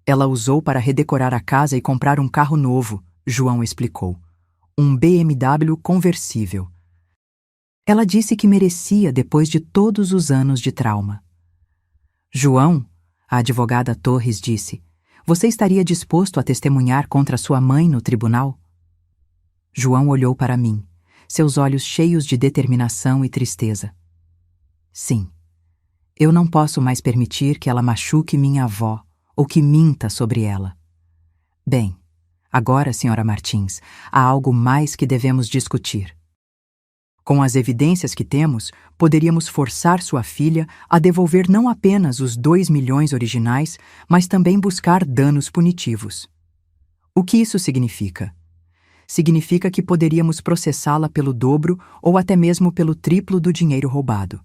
Ela usou para redecorar a casa e comprar um carro novo, João explicou. Um BMW conversível. Ela disse que merecia depois de todos os anos de trauma. João, a advogada Torres disse, você estaria disposto a testemunhar contra sua mãe no tribunal? João olhou para mim, seus olhos cheios de determinação e tristeza. Sim, eu não posso mais permitir que ela machuque minha avó ou que minta sobre ela. Bem, agora, senhora Martins, há algo mais que devemos discutir. Com as evidências que temos, poderíamos forçar sua filha a devolver não apenas os 2 milhões originais, mas também buscar danos punitivos. O que isso significa? Significa que poderíamos processá-la pelo dobro ou até mesmo pelo triplo do dinheiro roubado.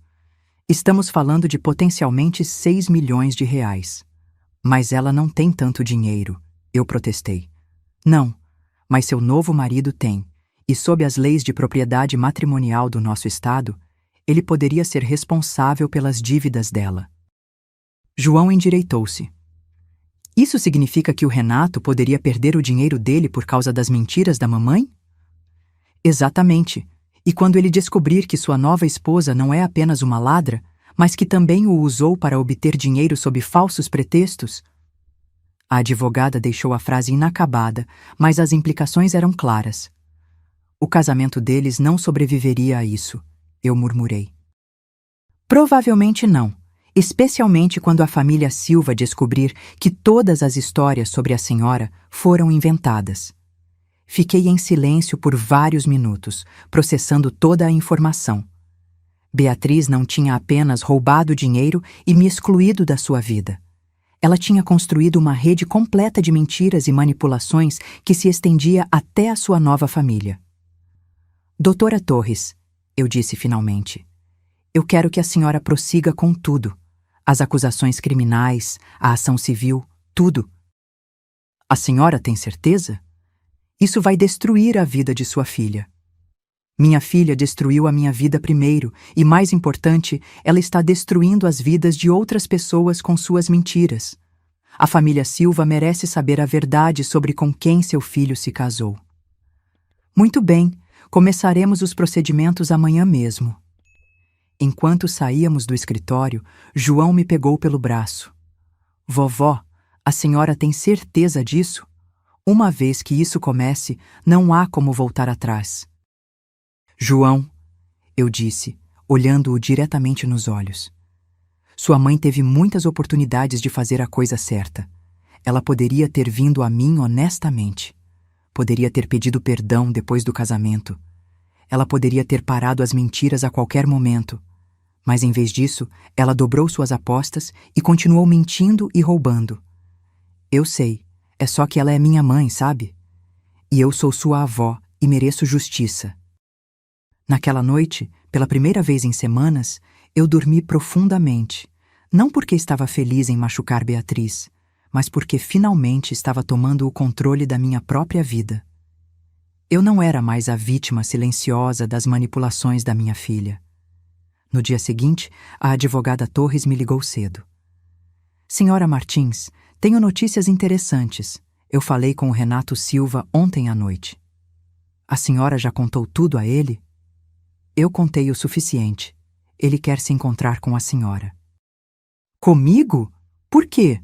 Estamos falando de potencialmente 6 milhões de reais. Mas ela não tem tanto dinheiro, eu protestei. Não, mas seu novo marido tem. E sob as leis de propriedade matrimonial do nosso estado, ele poderia ser responsável pelas dívidas dela. João endireitou-se. Isso significa que o Renato poderia perder o dinheiro dele por causa das mentiras da mamãe? Exatamente. E quando ele descobrir que sua nova esposa não é apenas uma ladra, mas que também o usou para obter dinheiro sob falsos pretextos? A advogada deixou a frase inacabada, mas as implicações eram claras. O casamento deles não sobreviveria a isso, eu murmurei. Provavelmente não, especialmente quando a família Silva descobrir que todas as histórias sobre a senhora foram inventadas. Fiquei em silêncio por vários minutos, processando toda a informação. Beatriz não tinha apenas roubado dinheiro e me excluído da sua vida. Ela tinha construído uma rede completa de mentiras e manipulações que se estendia até a sua nova família. Doutora Torres, eu disse finalmente, eu quero que a senhora prossiga com tudo. As acusações criminais, a ação civil, tudo. A senhora tem certeza? Isso vai destruir a vida de sua filha. Minha filha destruiu a minha vida primeiro e, mais importante, ela está destruindo as vidas de outras pessoas com suas mentiras. A família Silva merece saber a verdade sobre com quem seu filho se casou. Muito bem, começaremos os procedimentos amanhã mesmo. Enquanto saíamos do escritório, João me pegou pelo braço. Vovó, a senhora tem certeza disso? Uma vez que isso comece, não há como voltar atrás. João, eu disse, olhando-o diretamente nos olhos. Sua mãe teve muitas oportunidades de fazer a coisa certa. Ela poderia ter vindo a mim honestamente. Poderia ter pedido perdão depois do casamento. Ela poderia ter parado as mentiras a qualquer momento. Mas em vez disso, ela dobrou suas apostas e continuou mentindo e roubando. Eu sei, é só que ela é minha mãe, sabe? E eu sou sua avó e mereço justiça. Naquela noite, pela primeira vez em semanas, eu dormi profundamente, não porque estava feliz em machucar Beatriz, mas porque finalmente estava tomando o controle da minha própria vida. Eu não era mais a vítima silenciosa das manipulações da minha filha. No dia seguinte, a advogada Torres me ligou cedo. Senhora Martins, tenho notícias interessantes. Eu falei com o Renato Silva ontem à noite. A senhora já contou tudo a ele? Eu contei o suficiente. Ele quer se encontrar com a senhora. Comigo? Por quê?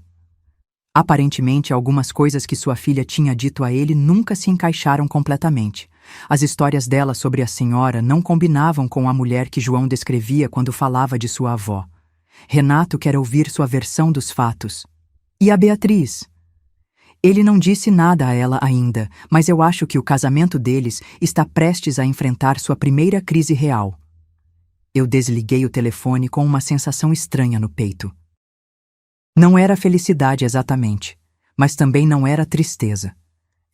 Aparentemente, algumas coisas que sua filha tinha dito a ele nunca se encaixaram completamente. As histórias dela sobre a senhora não combinavam com a mulher que João descrevia quando falava de sua avó. Renato quer ouvir sua versão dos fatos. E a Beatriz? Ele não disse nada a ela ainda, mas eu acho que o casamento deles está prestes a enfrentar sua primeira crise real. Eu desliguei o telefone com uma sensação estranha no peito. Não era felicidade exatamente, mas também não era tristeza.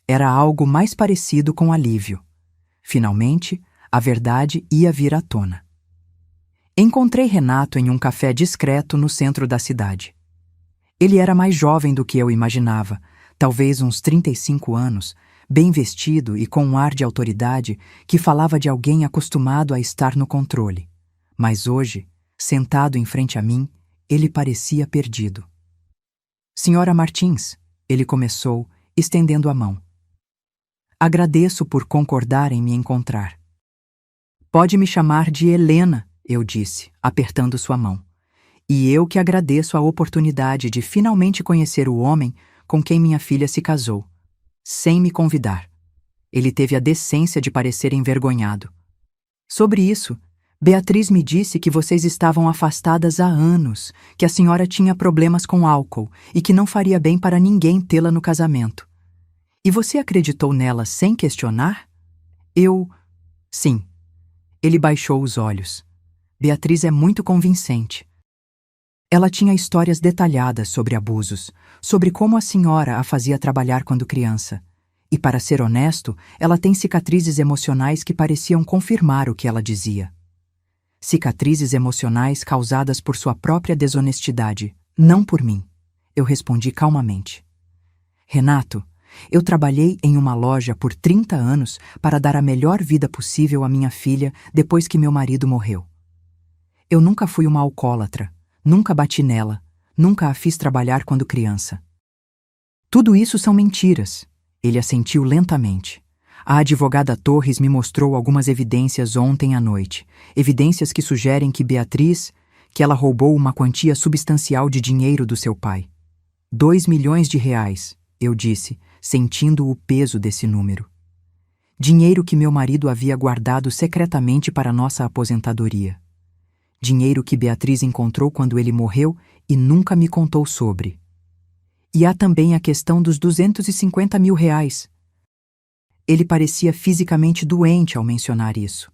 Era algo mais parecido com alívio. Finalmente, a verdade ia vir à tona. Encontrei Renato em um café discreto no centro da cidade. Ele era mais jovem do que eu imaginava, talvez uns 35 anos, bem vestido e com um ar de autoridade que falava de alguém acostumado a estar no controle. Mas hoje, sentado em frente a mim, ele parecia perdido. Senhora Martins, ele começou, estendendo a mão. Agradeço por concordar em me encontrar. Pode me chamar de Helena, eu disse, apertando sua mão. E eu que agradeço a oportunidade de finalmente conhecer o homem com quem minha filha se casou, sem me convidar. Ele teve a decência de parecer envergonhado. Sobre isso, Beatriz me disse que vocês estavam afastadas há anos, que a senhora tinha problemas com álcool e que não faria bem para ninguém tê-la no casamento. E você acreditou nela sem questionar? Sim. Ele baixou os olhos. Beatriz é muito convincente. Ela tinha histórias detalhadas sobre abusos, sobre como a senhora a fazia trabalhar quando criança. E, para ser honesto, ela tem cicatrizes emocionais que pareciam confirmar o que ela dizia. Cicatrizes emocionais causadas por sua própria desonestidade, não por mim. Eu respondi calmamente. Renato, eu trabalhei em uma loja por 30 anos para dar a melhor vida possível à minha filha depois que meu marido morreu. Eu nunca fui uma alcoólatra, nunca bati nela, nunca a fiz trabalhar quando criança. Tudo isso são mentiras. Ele assentiu lentamente. A advogada Torres me mostrou algumas evidências ontem à noite. Evidências que sugerem que Beatriz, que ela roubou uma quantia substancial de dinheiro do seu pai. 2 milhões de reais, eu disse, sentindo o peso desse número. Dinheiro que meu marido havia guardado secretamente para nossa aposentadoria. Dinheiro que Beatriz encontrou quando ele morreu e nunca me contou sobre. E há também a questão dos 250 mil reais. Ele parecia fisicamente doente ao mencionar isso.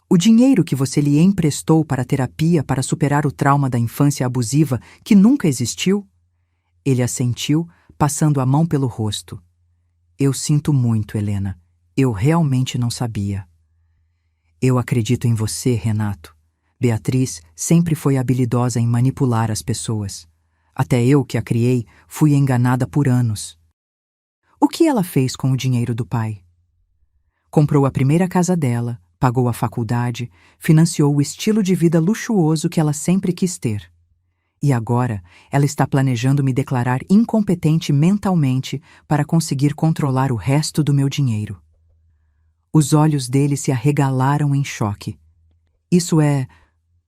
O dinheiro que você lhe emprestou para a terapia para superar o trauma da infância abusiva que nunca existiu? Ele assentiu, passando a mão pelo rosto. Eu sinto muito, Helena. Eu realmente não sabia. Eu acredito em você, Renato. Beatriz sempre foi habilidosa em manipular as pessoas. Até eu, que a criei, fui enganada por anos. O que ela fez com o dinheiro do pai? Comprou a primeira casa dela, pagou a faculdade, financiou o estilo de vida luxuoso que ela sempre quis ter. E agora ela está planejando me declarar incompetente mentalmente para conseguir controlar o resto do meu dinheiro. Os olhos dele se arregalaram em choque. Isso é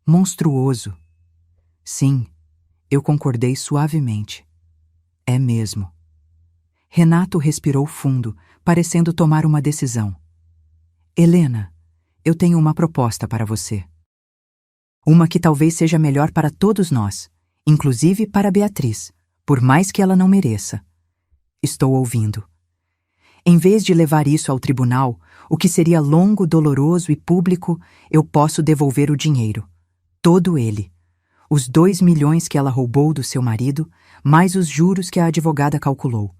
monstruoso. Sim, eu concordei suavemente. É mesmo. Renato respirou fundo, parecendo tomar uma decisão. Helena, eu tenho uma proposta para você. Uma que talvez seja melhor para todos nós, inclusive para Beatriz, por mais que ela não mereça. Estou ouvindo. Em vez de levar isso ao tribunal, o que seria longo, doloroso e público, eu posso devolver o dinheiro. Todo ele. Os 2 milhões que ela roubou do seu marido, mais os juros que a advogada calculou.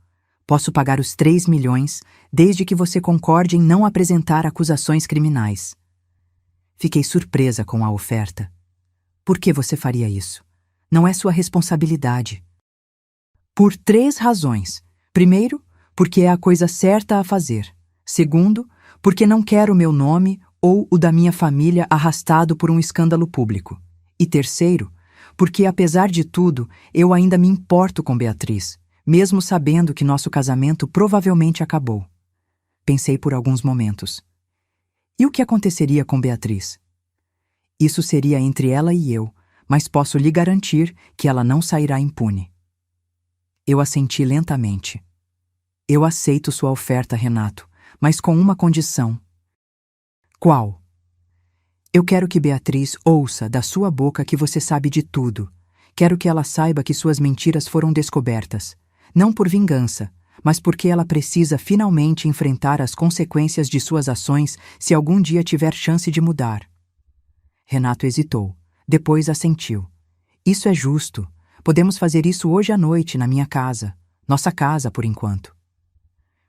Posso pagar os 3 milhões, desde que você concorde em não apresentar acusações criminais. Fiquei surpresa com a oferta. Por que você faria isso? Não é sua responsabilidade. Por 3 razões. Primeiro, porque é a coisa certa a fazer. Segundo, porque não quero meu nome ou o da minha família arrastado por um escândalo público. E terceiro, porque apesar de tudo, eu ainda me importo com Beatriz, mesmo sabendo que nosso casamento provavelmente acabou. Pensei por alguns momentos. E o que aconteceria com Beatriz? Isso seria entre ela e eu, mas posso lhe garantir que ela não sairá impune. Eu assenti lentamente. Eu aceito sua oferta, Renato, mas com uma condição. Qual? Eu quero que Beatriz ouça da sua boca que você sabe de tudo. Quero que ela saiba que suas mentiras foram descobertas, não por vingança, mas porque ela precisa finalmente enfrentar as consequências de suas ações se algum dia tiver chance de mudar. Renato hesitou, depois assentiu. Isso é justo. Podemos fazer isso hoje à noite na minha casa. Nossa casa, por enquanto.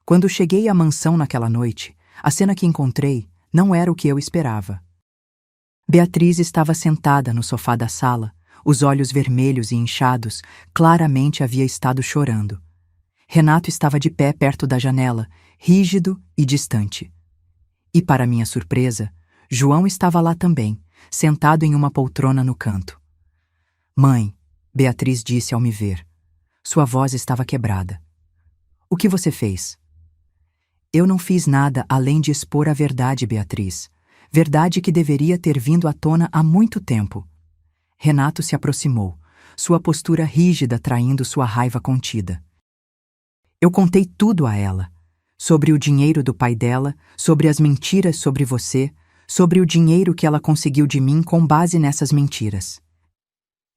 Quando cheguei à mansão naquela noite, a cena que encontrei não era o que eu esperava. Beatriz estava sentada no sofá da sala, os olhos vermelhos e inchados, claramente havia estado chorando. Renato estava de pé perto da janela, rígido e distante. E, para minha surpresa, João estava lá também, sentado em uma poltrona no canto. Mãe, Beatriz disse ao me ver. Sua voz estava quebrada. O que você fez? Eu não fiz nada além de expor a verdade, Beatriz. Verdade que deveria ter vindo à tona há muito tempo. Renato se aproximou, sua postura rígida traindo sua raiva contida. Eu contei tudo a ela. Sobre o dinheiro do pai dela, sobre as mentiras sobre você, sobre o dinheiro que ela conseguiu de mim com base nessas mentiras.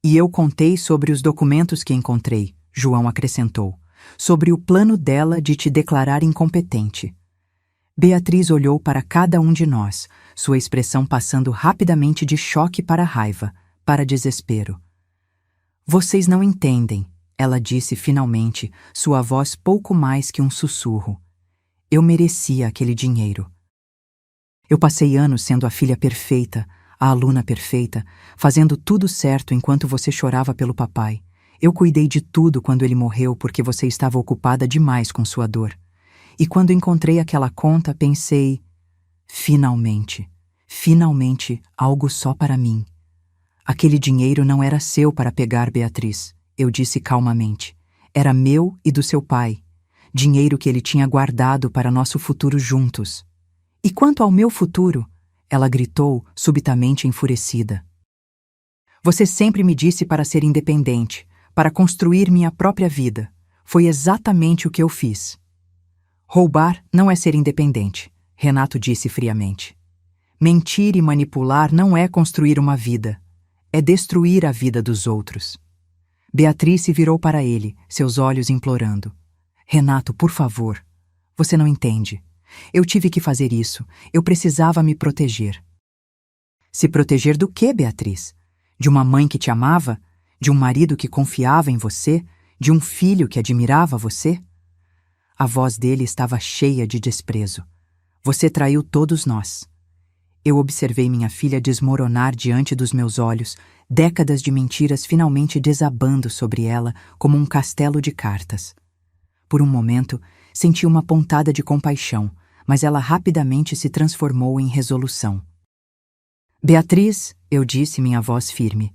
E eu contei sobre os documentos que encontrei, João acrescentou, sobre o plano dela de te declarar incompetente. Beatriz olhou para cada um de nós, sua expressão passando rapidamente de choque para raiva, para desespero. Vocês não entendem, ela disse finalmente, sua voz pouco mais que um sussurro. Eu merecia aquele dinheiro. Eu passei anos sendo a filha perfeita, a aluna perfeita, fazendo tudo certo enquanto você chorava pelo papai. Eu cuidei de tudo quando ele morreu porque você estava ocupada demais com sua dor. E quando encontrei aquela conta, pensei, finalmente algo só para mim. Aquele dinheiro não era seu para pegar, Beatriz, eu disse calmamente. Era meu e do seu pai. Dinheiro que ele tinha guardado para nosso futuro juntos. E quanto ao meu futuro? Ela gritou, subitamente enfurecida. Você sempre me disse para ser independente, para construir minha própria vida. Foi exatamente o que eu fiz. Roubar não é ser independente, Renato disse friamente. Mentir e manipular não é construir uma vida. É destruir a vida dos outros. Beatriz se virou para ele, seus olhos implorando. Renato, por favor. Você não entende. Eu tive que fazer isso. Eu precisava me proteger. Se proteger do quê, Beatriz? De uma mãe que te amava? De um marido que confiava em você? De um filho que admirava você? A voz dele estava cheia de desprezo. Você traiu todos nós. Eu observei minha filha desmoronar diante dos meus olhos, décadas de mentiras finalmente desabando sobre ela como um castelo de cartas. Por um momento, senti uma pontada de compaixão, mas ela rapidamente se transformou em resolução. Beatriz, eu disse, minha voz firme,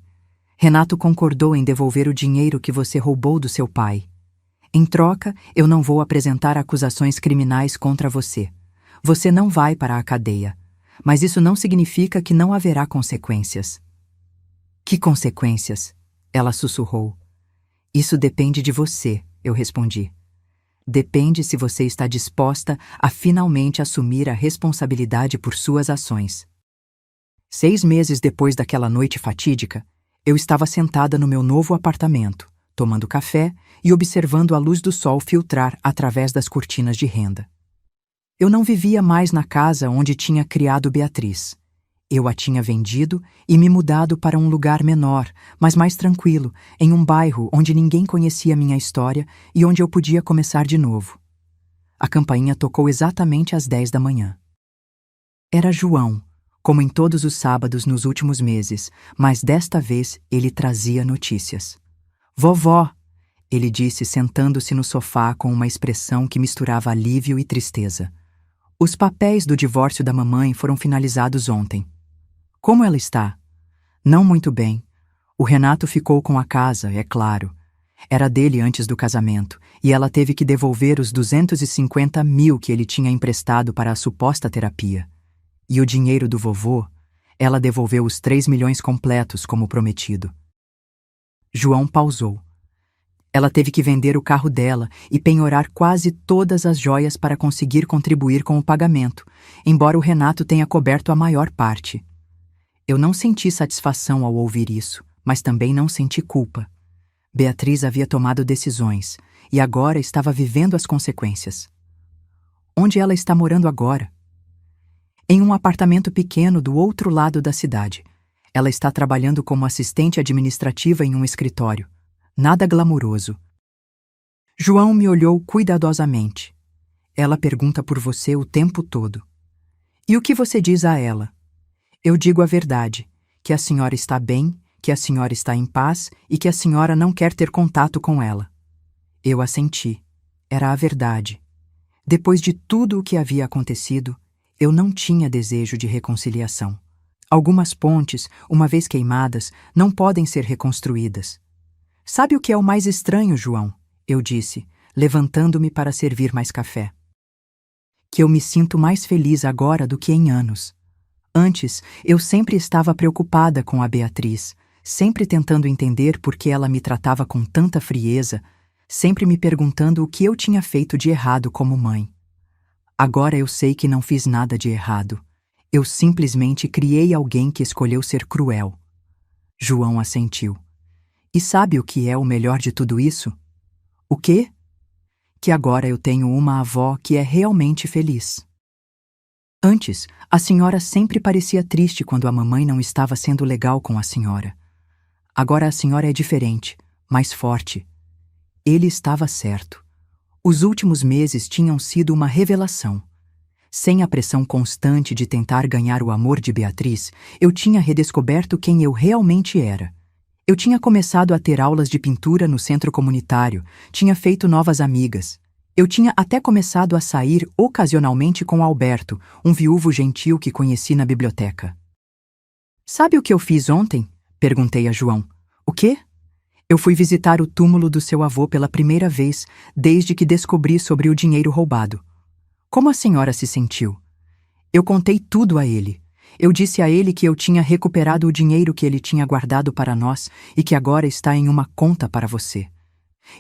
Renato concordou em devolver o dinheiro que você roubou do seu pai. Em troca, eu não vou apresentar acusações criminais contra você. Você não vai para a cadeia. Mas isso não significa que não haverá consequências. Que consequências? Ela sussurrou. Isso depende de você, eu respondi. Depende se você está disposta a finalmente assumir a responsabilidade por suas ações. 6 meses depois daquela noite fatídica, eu estava sentada no meu novo apartamento, tomando café e observando a luz do sol filtrar através das cortinas de renda. Eu não vivia mais na casa onde tinha criado Beatriz. Eu a tinha vendido e me mudado para um lugar menor, mas mais tranquilo, em um bairro onde ninguém conhecia minha história e onde eu podia começar de novo. A campainha tocou exatamente às 10 da manhã. Era João, como em todos os sábados nos últimos meses, mas desta vez ele trazia notícias. Vovó, ele disse sentando-se no sofá com uma expressão que misturava alívio e tristeza. Os papéis do divórcio da mamãe foram finalizados ontem. Como ela está? Não muito bem. O Renato ficou com a casa, é claro. Era dele antes do casamento, e ela teve que devolver os 250 mil que ele tinha emprestado para a suposta terapia. E o dinheiro do vovô, ela devolveu os 3 milhões completos como prometido. João pausou. Ela teve que vender o carro dela e penhorar quase todas as joias para conseguir contribuir com o pagamento, embora o Renato tenha coberto a maior parte. Eu não senti satisfação ao ouvir isso, mas também não senti culpa. Beatriz havia tomado decisões e agora estava vivendo as consequências. Onde ela está morando agora? Em um apartamento pequeno do outro lado da cidade. Ela está trabalhando como assistente administrativa em um escritório. Nada glamouroso. João me olhou cuidadosamente. Ela pergunta por você o tempo todo. E o que você diz a ela? Eu digo a verdade, que a senhora está bem, que a senhora está em paz e que a senhora não quer ter contato com ela. Eu assenti. Era a verdade. Depois de tudo o que havia acontecido, eu não tinha desejo de reconciliação. Algumas pontes, uma vez queimadas, não podem ser reconstruídas. Sabe o que é o mais estranho, João? Eu disse, levantando-me para servir mais café. Que eu me sinto mais feliz agora do que em anos. Antes, eu sempre estava preocupada com a Beatriz, sempre tentando entender por que ela me tratava com tanta frieza, sempre me perguntando o que eu tinha feito de errado como mãe. Agora eu sei que não fiz nada de errado. Eu simplesmente criei alguém que escolheu ser cruel. João assentiu. E sabe o que é o melhor de tudo isso? O quê? Que agora eu tenho uma avó que é realmente feliz. Antes, a senhora sempre parecia triste quando a mamãe não estava sendo legal com a senhora. Agora a senhora é diferente, mais forte. Ele estava certo. Os últimos meses tinham sido uma revelação. Sem a pressão constante de tentar ganhar o amor de Beatriz, eu tinha redescoberto quem eu realmente era. Eu tinha começado a ter aulas de pintura no centro comunitário, tinha feito novas amigas. Eu tinha até começado a sair ocasionalmente com Alberto, um viúvo gentil que conheci na biblioteca. Sabe o que eu fiz ontem? Perguntei a João. O quê? Eu fui visitar o túmulo do seu avô pela primeira vez desde que descobri sobre o dinheiro roubado. Como a senhora se sentiu? Eu contei tudo a ele. Eu disse a ele que eu tinha recuperado o dinheiro que ele tinha guardado para nós e que agora está em uma conta para você.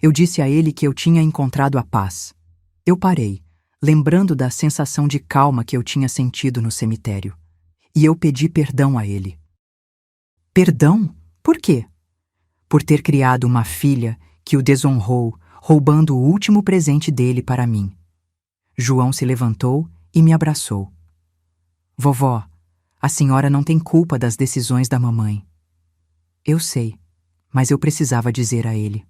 Eu disse a ele que eu tinha encontrado a paz. Eu parei, lembrando da sensação de calma que eu tinha sentido no cemitério. E eu pedi perdão a ele. Perdão? Por quê? Por ter criado uma filha que o desonrou, roubando o último presente dele para mim. João se levantou e me abraçou. Vovó, a senhora não tem culpa das decisões da mamãe. Eu sei, mas eu precisava dizer a ele.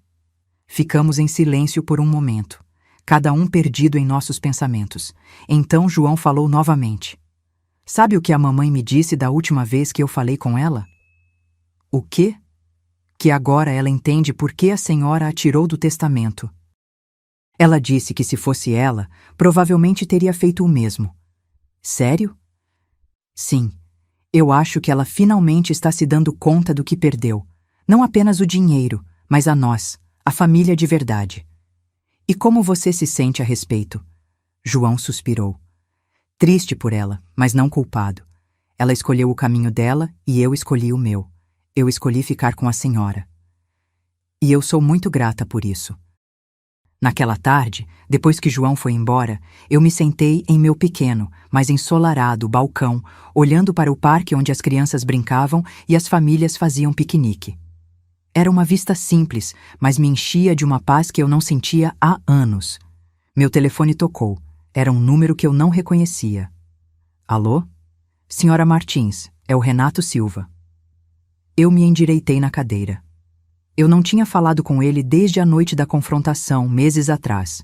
Ficamos em silêncio por um momento, cada um perdido em nossos pensamentos. Então João falou novamente. Sabe o que a mamãe me disse da última vez que eu falei com ela? O quê? Que agora ela entende por que a senhora a tirou do testamento. Ela disse que se fosse ela, provavelmente teria feito o mesmo. Sério? Sim. Eu acho que ela finalmente está se dando conta do que perdeu. Não apenas o dinheiro, mas a nós, a família de verdade. E como você se sente a respeito? João suspirou. Triste por ela, mas não culpado. Ela escolheu o caminho dela e eu escolhi o meu. Eu escolhi ficar com a senhora. E eu sou muito grata por isso. Naquela tarde, depois que João foi embora, eu me sentei em meu pequeno, mas ensolarado balcão, olhando para o parque onde as crianças brincavam e as famílias faziam piquenique. Era uma vista simples, mas me enchia de uma paz que eu não sentia há anos. Meu telefone tocou. Era um número que eu não reconhecia. Alô? Senhora Martins, é o Renato Silva. Eu me endireitei na cadeira. Eu não tinha falado com ele desde a noite da confrontação, meses atrás.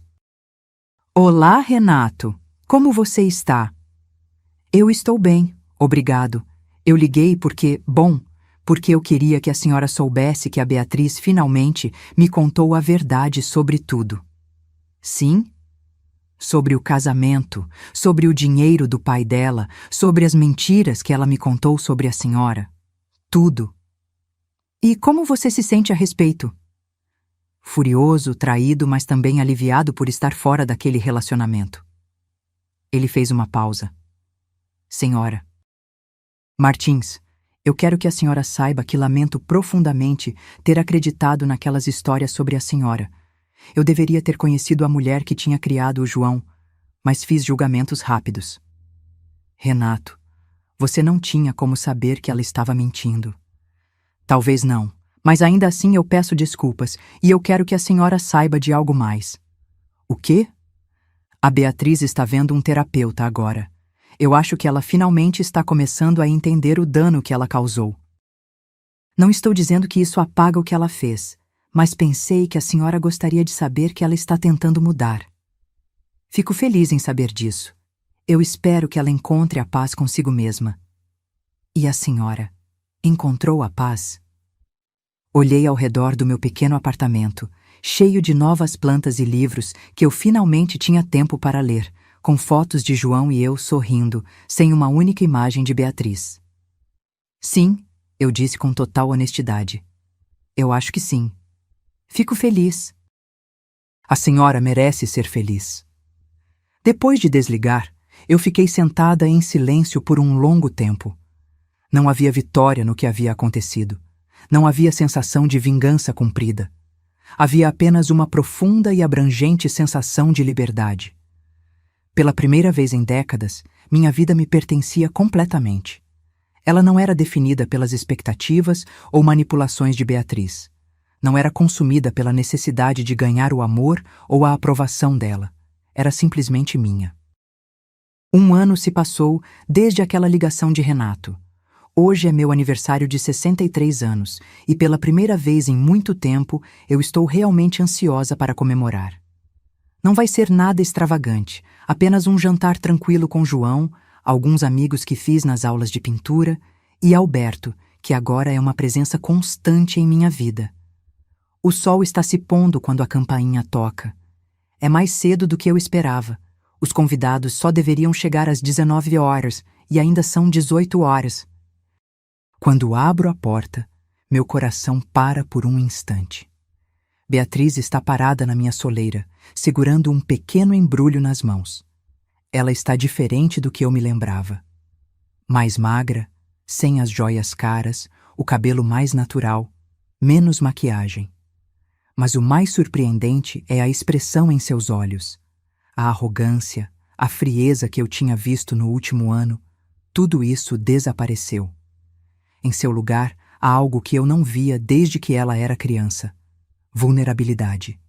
Olá, Renato. Como você está? Eu estou bem, obrigado. Eu liguei porque eu queria que a senhora soubesse que a Beatriz finalmente me contou a verdade sobre tudo. Sim? Sobre o casamento, sobre o dinheiro do pai dela, sobre as mentiras que ela me contou sobre a senhora. Tudo. E como você se sente a respeito? Furioso, traído, mas também aliviado por estar fora daquele relacionamento. Ele fez uma pausa. Senhora. Martins, eu quero que a senhora saiba que lamento profundamente ter acreditado naquelas histórias sobre a senhora. Eu deveria ter conhecido a mulher que tinha criado o João, mas fiz julgamentos rápidos. Renato, você não tinha como saber que ela estava mentindo. Talvez não, mas ainda assim eu peço desculpas e eu quero que a senhora saiba de algo mais. O quê? A Beatriz está vendo um terapeuta agora. Eu acho que ela finalmente está começando a entender o dano que ela causou. Não estou dizendo que isso apaga o que ela fez, mas pensei que a senhora gostaria de saber que ela está tentando mudar. Fico feliz em saber disso. Eu espero que ela encontre a paz consigo mesma. E a senhora? Encontrou a paz? Olhei ao redor do meu pequeno apartamento, cheio de novas plantas e livros que eu finalmente tinha tempo para ler, com fotos de João e eu sorrindo, sem uma única imagem de Beatriz. Sim, eu disse com total honestidade. Eu acho que sim. Fico feliz. A senhora merece ser feliz. Depois de desligar, eu fiquei sentada em silêncio por um longo tempo. Não havia vitória no que havia acontecido. Não havia sensação de vingança cumprida. Havia apenas uma profunda e abrangente sensação de liberdade. Pela primeira vez em décadas, minha vida me pertencia completamente. Ela não era definida pelas expectativas ou manipulações de Beatriz. Não era consumida pela necessidade de ganhar o amor ou a aprovação dela. Era simplesmente minha. 1 ano se passou desde aquela ligação de Renato. Hoje é meu aniversário de 63 anos e pela primeira vez em muito tempo eu estou realmente ansiosa para comemorar. Não vai ser nada extravagante, apenas um jantar tranquilo com João, alguns amigos que fiz nas aulas de pintura e Alberto, que agora é uma presença constante em minha vida. O sol está se pondo quando a campainha toca. É mais cedo do que eu esperava. Os convidados só deveriam chegar às 19 horas e ainda são 18 horas. Quando abro a porta, meu coração para por um instante. Beatriz está parada na minha soleira, segurando um pequeno embrulho nas mãos. Ela está diferente do que eu me lembrava. Mais magra, sem as joias caras, o cabelo mais natural, menos maquiagem. Mas o mais surpreendente é a expressão em seus olhos. A arrogância, a frieza que eu tinha visto no último ano, tudo isso desapareceu. Em seu lugar, há algo que eu não via desde que ela era criança. Vulnerabilidade.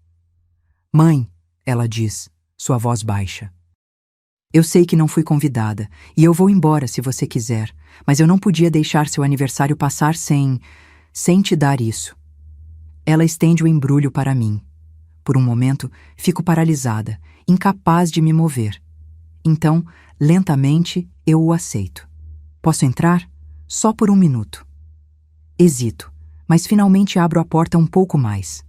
Mãe, ela diz, sua voz baixa. Eu sei que não fui convidada, e eu vou embora se você quiser, mas eu não podia deixar seu aniversário passar sem te dar isso. Ela estende o embrulho para mim. Por um momento, fico paralisada, incapaz de me mover. Então, lentamente, eu o aceito. Posso entrar? Só por 1 minuto. Hesito, mas finalmente abro a porta um pouco mais.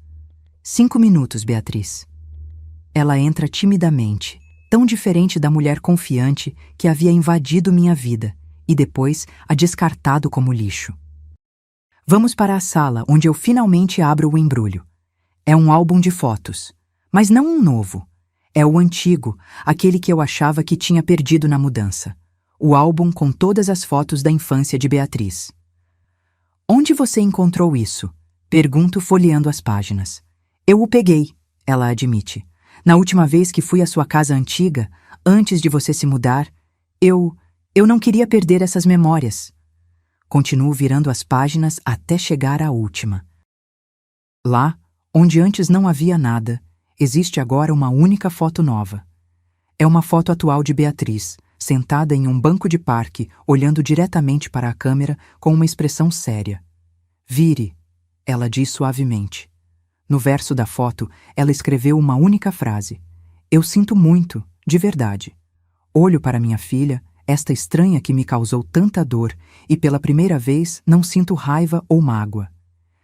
5 minutos, Beatriz. Ela entra timidamente, tão diferente da mulher confiante que havia invadido minha vida e depois a descartado como lixo. Vamos para a sala, onde eu finalmente abro o embrulho. É um álbum de fotos, mas não um novo. É o antigo, aquele que eu achava que tinha perdido na mudança. O álbum com todas as fotos da infância de Beatriz. Onde você encontrou isso? Pergunto folheando as páginas. Eu o peguei, ela admite. Na última vez que fui à sua casa antiga, antes de você se mudar, eu não queria perder essas memórias. Continuo virando as páginas até chegar à última. Lá, onde antes não havia nada, existe agora uma única foto nova. É uma foto atual de Beatriz, sentada em um banco de parque, olhando diretamente para a câmera com uma expressão séria. Vire, ela diz suavemente. No verso da foto, ela escreveu uma única frase. Eu sinto muito, de verdade. Olho para minha filha, esta estranha que me causou tanta dor, e pela primeira vez não sinto raiva ou mágoa.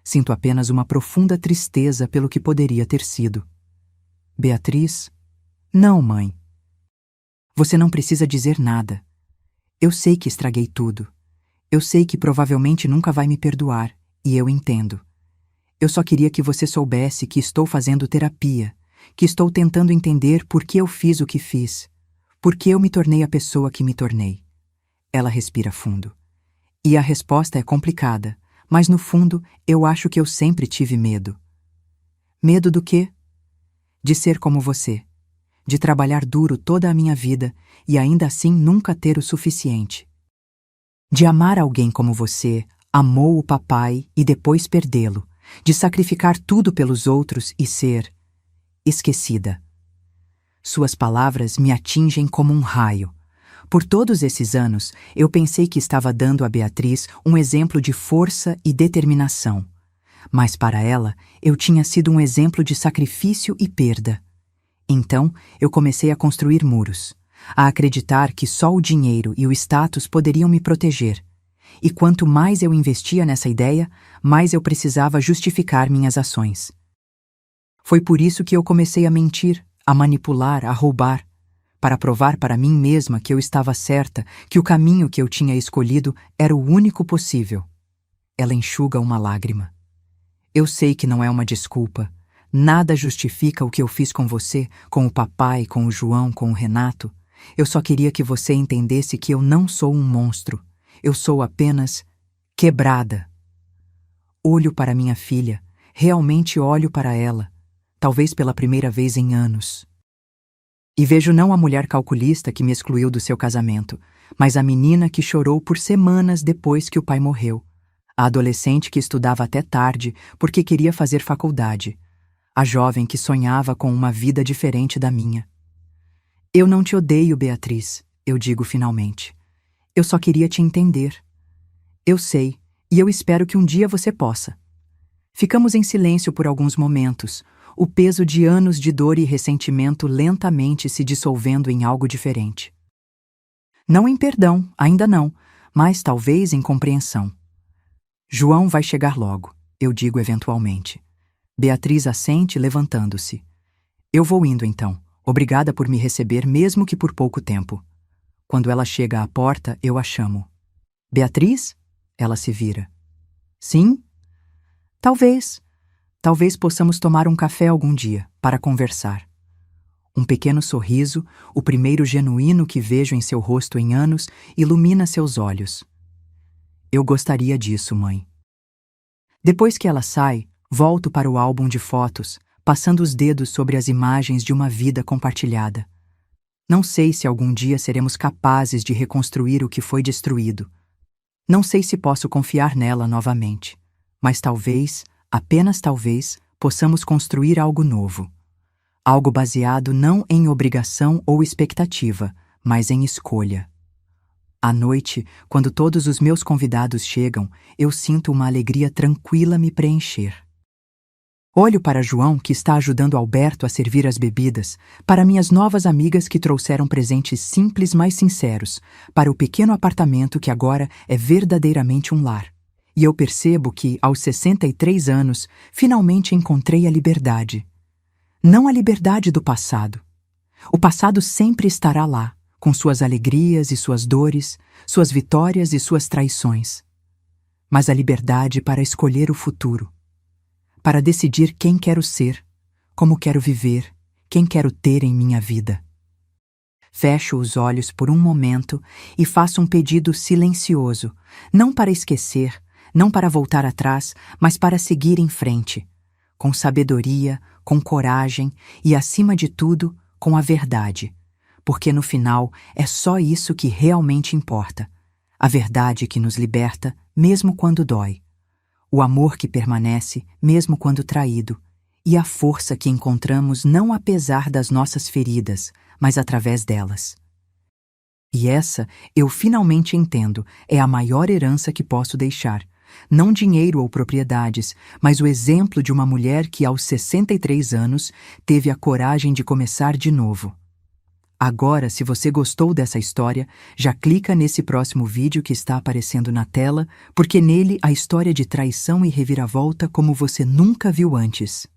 Sinto apenas uma profunda tristeza pelo que poderia ter sido. Beatriz? Não, mãe. Você não precisa dizer nada. Eu sei que estraguei tudo. Eu sei que provavelmente nunca vai me perdoar, e eu entendo. Eu só queria que você soubesse que estou fazendo terapia, que estou tentando entender por que eu fiz o que fiz, por que eu me tornei a pessoa que me tornei. Ela respira fundo. E a resposta é complicada, mas no fundo eu acho que eu sempre tive medo. Medo do quê? De ser como você, de trabalhar duro toda a minha vida e ainda assim nunca ter o suficiente. De amar alguém como você, amou o papai e depois perdê-lo, de sacrificar tudo pelos outros e ser esquecida. Suas palavras me atingem como um raio. Por todos esses anos, eu pensei que estava dando a Beatriz um exemplo de força e determinação. Mas para ela, eu tinha sido um exemplo de sacrifício e perda. Então, eu comecei a construir muros, a acreditar que só o dinheiro e o status poderiam me proteger. E quanto mais eu investia nessa ideia, mais eu precisava justificar minhas ações. Foi por isso que eu comecei a mentir, a manipular, a roubar, para provar para mim mesma que eu estava certa, que o caminho que eu tinha escolhido era o único possível. Ela enxuga uma lágrima. Eu sei que não é uma desculpa. Nada justifica o que eu fiz com você, com o papai, com o João, com o Renato. Eu só queria que você entendesse que eu não sou um monstro. Eu sou apenas quebrada. Olho para minha filha, realmente olho para ela, talvez pela primeira vez em anos. E vejo não a mulher calculista que me excluiu do seu casamento, mas a menina que chorou por semanas depois que o pai morreu, a adolescente que estudava até tarde porque queria fazer faculdade, a jovem que sonhava com uma vida diferente da minha. Eu não te odeio, Beatriz, eu digo finalmente. Eu só queria te entender. Eu sei, e eu espero que um dia você possa. Ficamos em silêncio por alguns momentos, o peso de anos de dor e ressentimento lentamente se dissolvendo em algo diferente. Não em perdão, ainda não, mas talvez em compreensão. João vai chegar logo, eu digo eventualmente. Beatriz assente, levantando-se. Eu vou indo então. Obrigada por me receber, mesmo que por pouco tempo. Quando ela chega à porta, eu a chamo. Beatriz? Ela se vira. Sim? Talvez. Talvez possamos tomar um café algum dia, para conversar. Um pequeno sorriso, o primeiro genuíno que vejo em seu rosto em anos, ilumina seus olhos. Eu gostaria disso, mãe. Depois que ela sai, volto para o álbum de fotos, passando os dedos sobre as imagens de uma vida compartilhada. Não sei se algum dia seremos capazes de reconstruir o que foi destruído. Não sei se posso confiar nela novamente, mas talvez, apenas talvez, possamos construir algo novo. Algo baseado não em obrigação ou expectativa, mas em escolha. À noite, quando todos os meus convidados chegam, eu sinto uma alegria tranquila me preencher. Olho para João, que está ajudando Alberto a servir as bebidas, para minhas novas amigas que trouxeram presentes simples, mas sinceros, para o pequeno apartamento que agora é verdadeiramente um lar. E eu percebo que, aos 63 anos, finalmente encontrei a liberdade. não a liberdade do passado. O passado sempre estará lá, com suas alegrias e suas dores, suas vitórias e suas traições. Mas a liberdade para escolher o futuro, para decidir quem quero ser, como quero viver, quem quero ter em minha vida. Fecho os olhos por um momento e faço um pedido silencioso, não para esquecer, não para voltar atrás, mas para seguir em frente, com sabedoria, com coragem e, acima de tudo, com a verdade, porque no final é só isso que realmente importa, a verdade que nos liberta mesmo quando dói, o amor que permanece mesmo quando traído, e a força que encontramos não apesar das nossas feridas, mas através delas. E essa, eu finalmente entendo, é a maior herança que posso deixar. Não dinheiro ou propriedades, mas o exemplo de uma mulher que aos 63 anos teve a coragem de começar de novo. Agora, se você gostou dessa história, já clica nesse próximo vídeo que está aparecendo na tela, porque nele a história de traição e reviravolta como você nunca viu antes.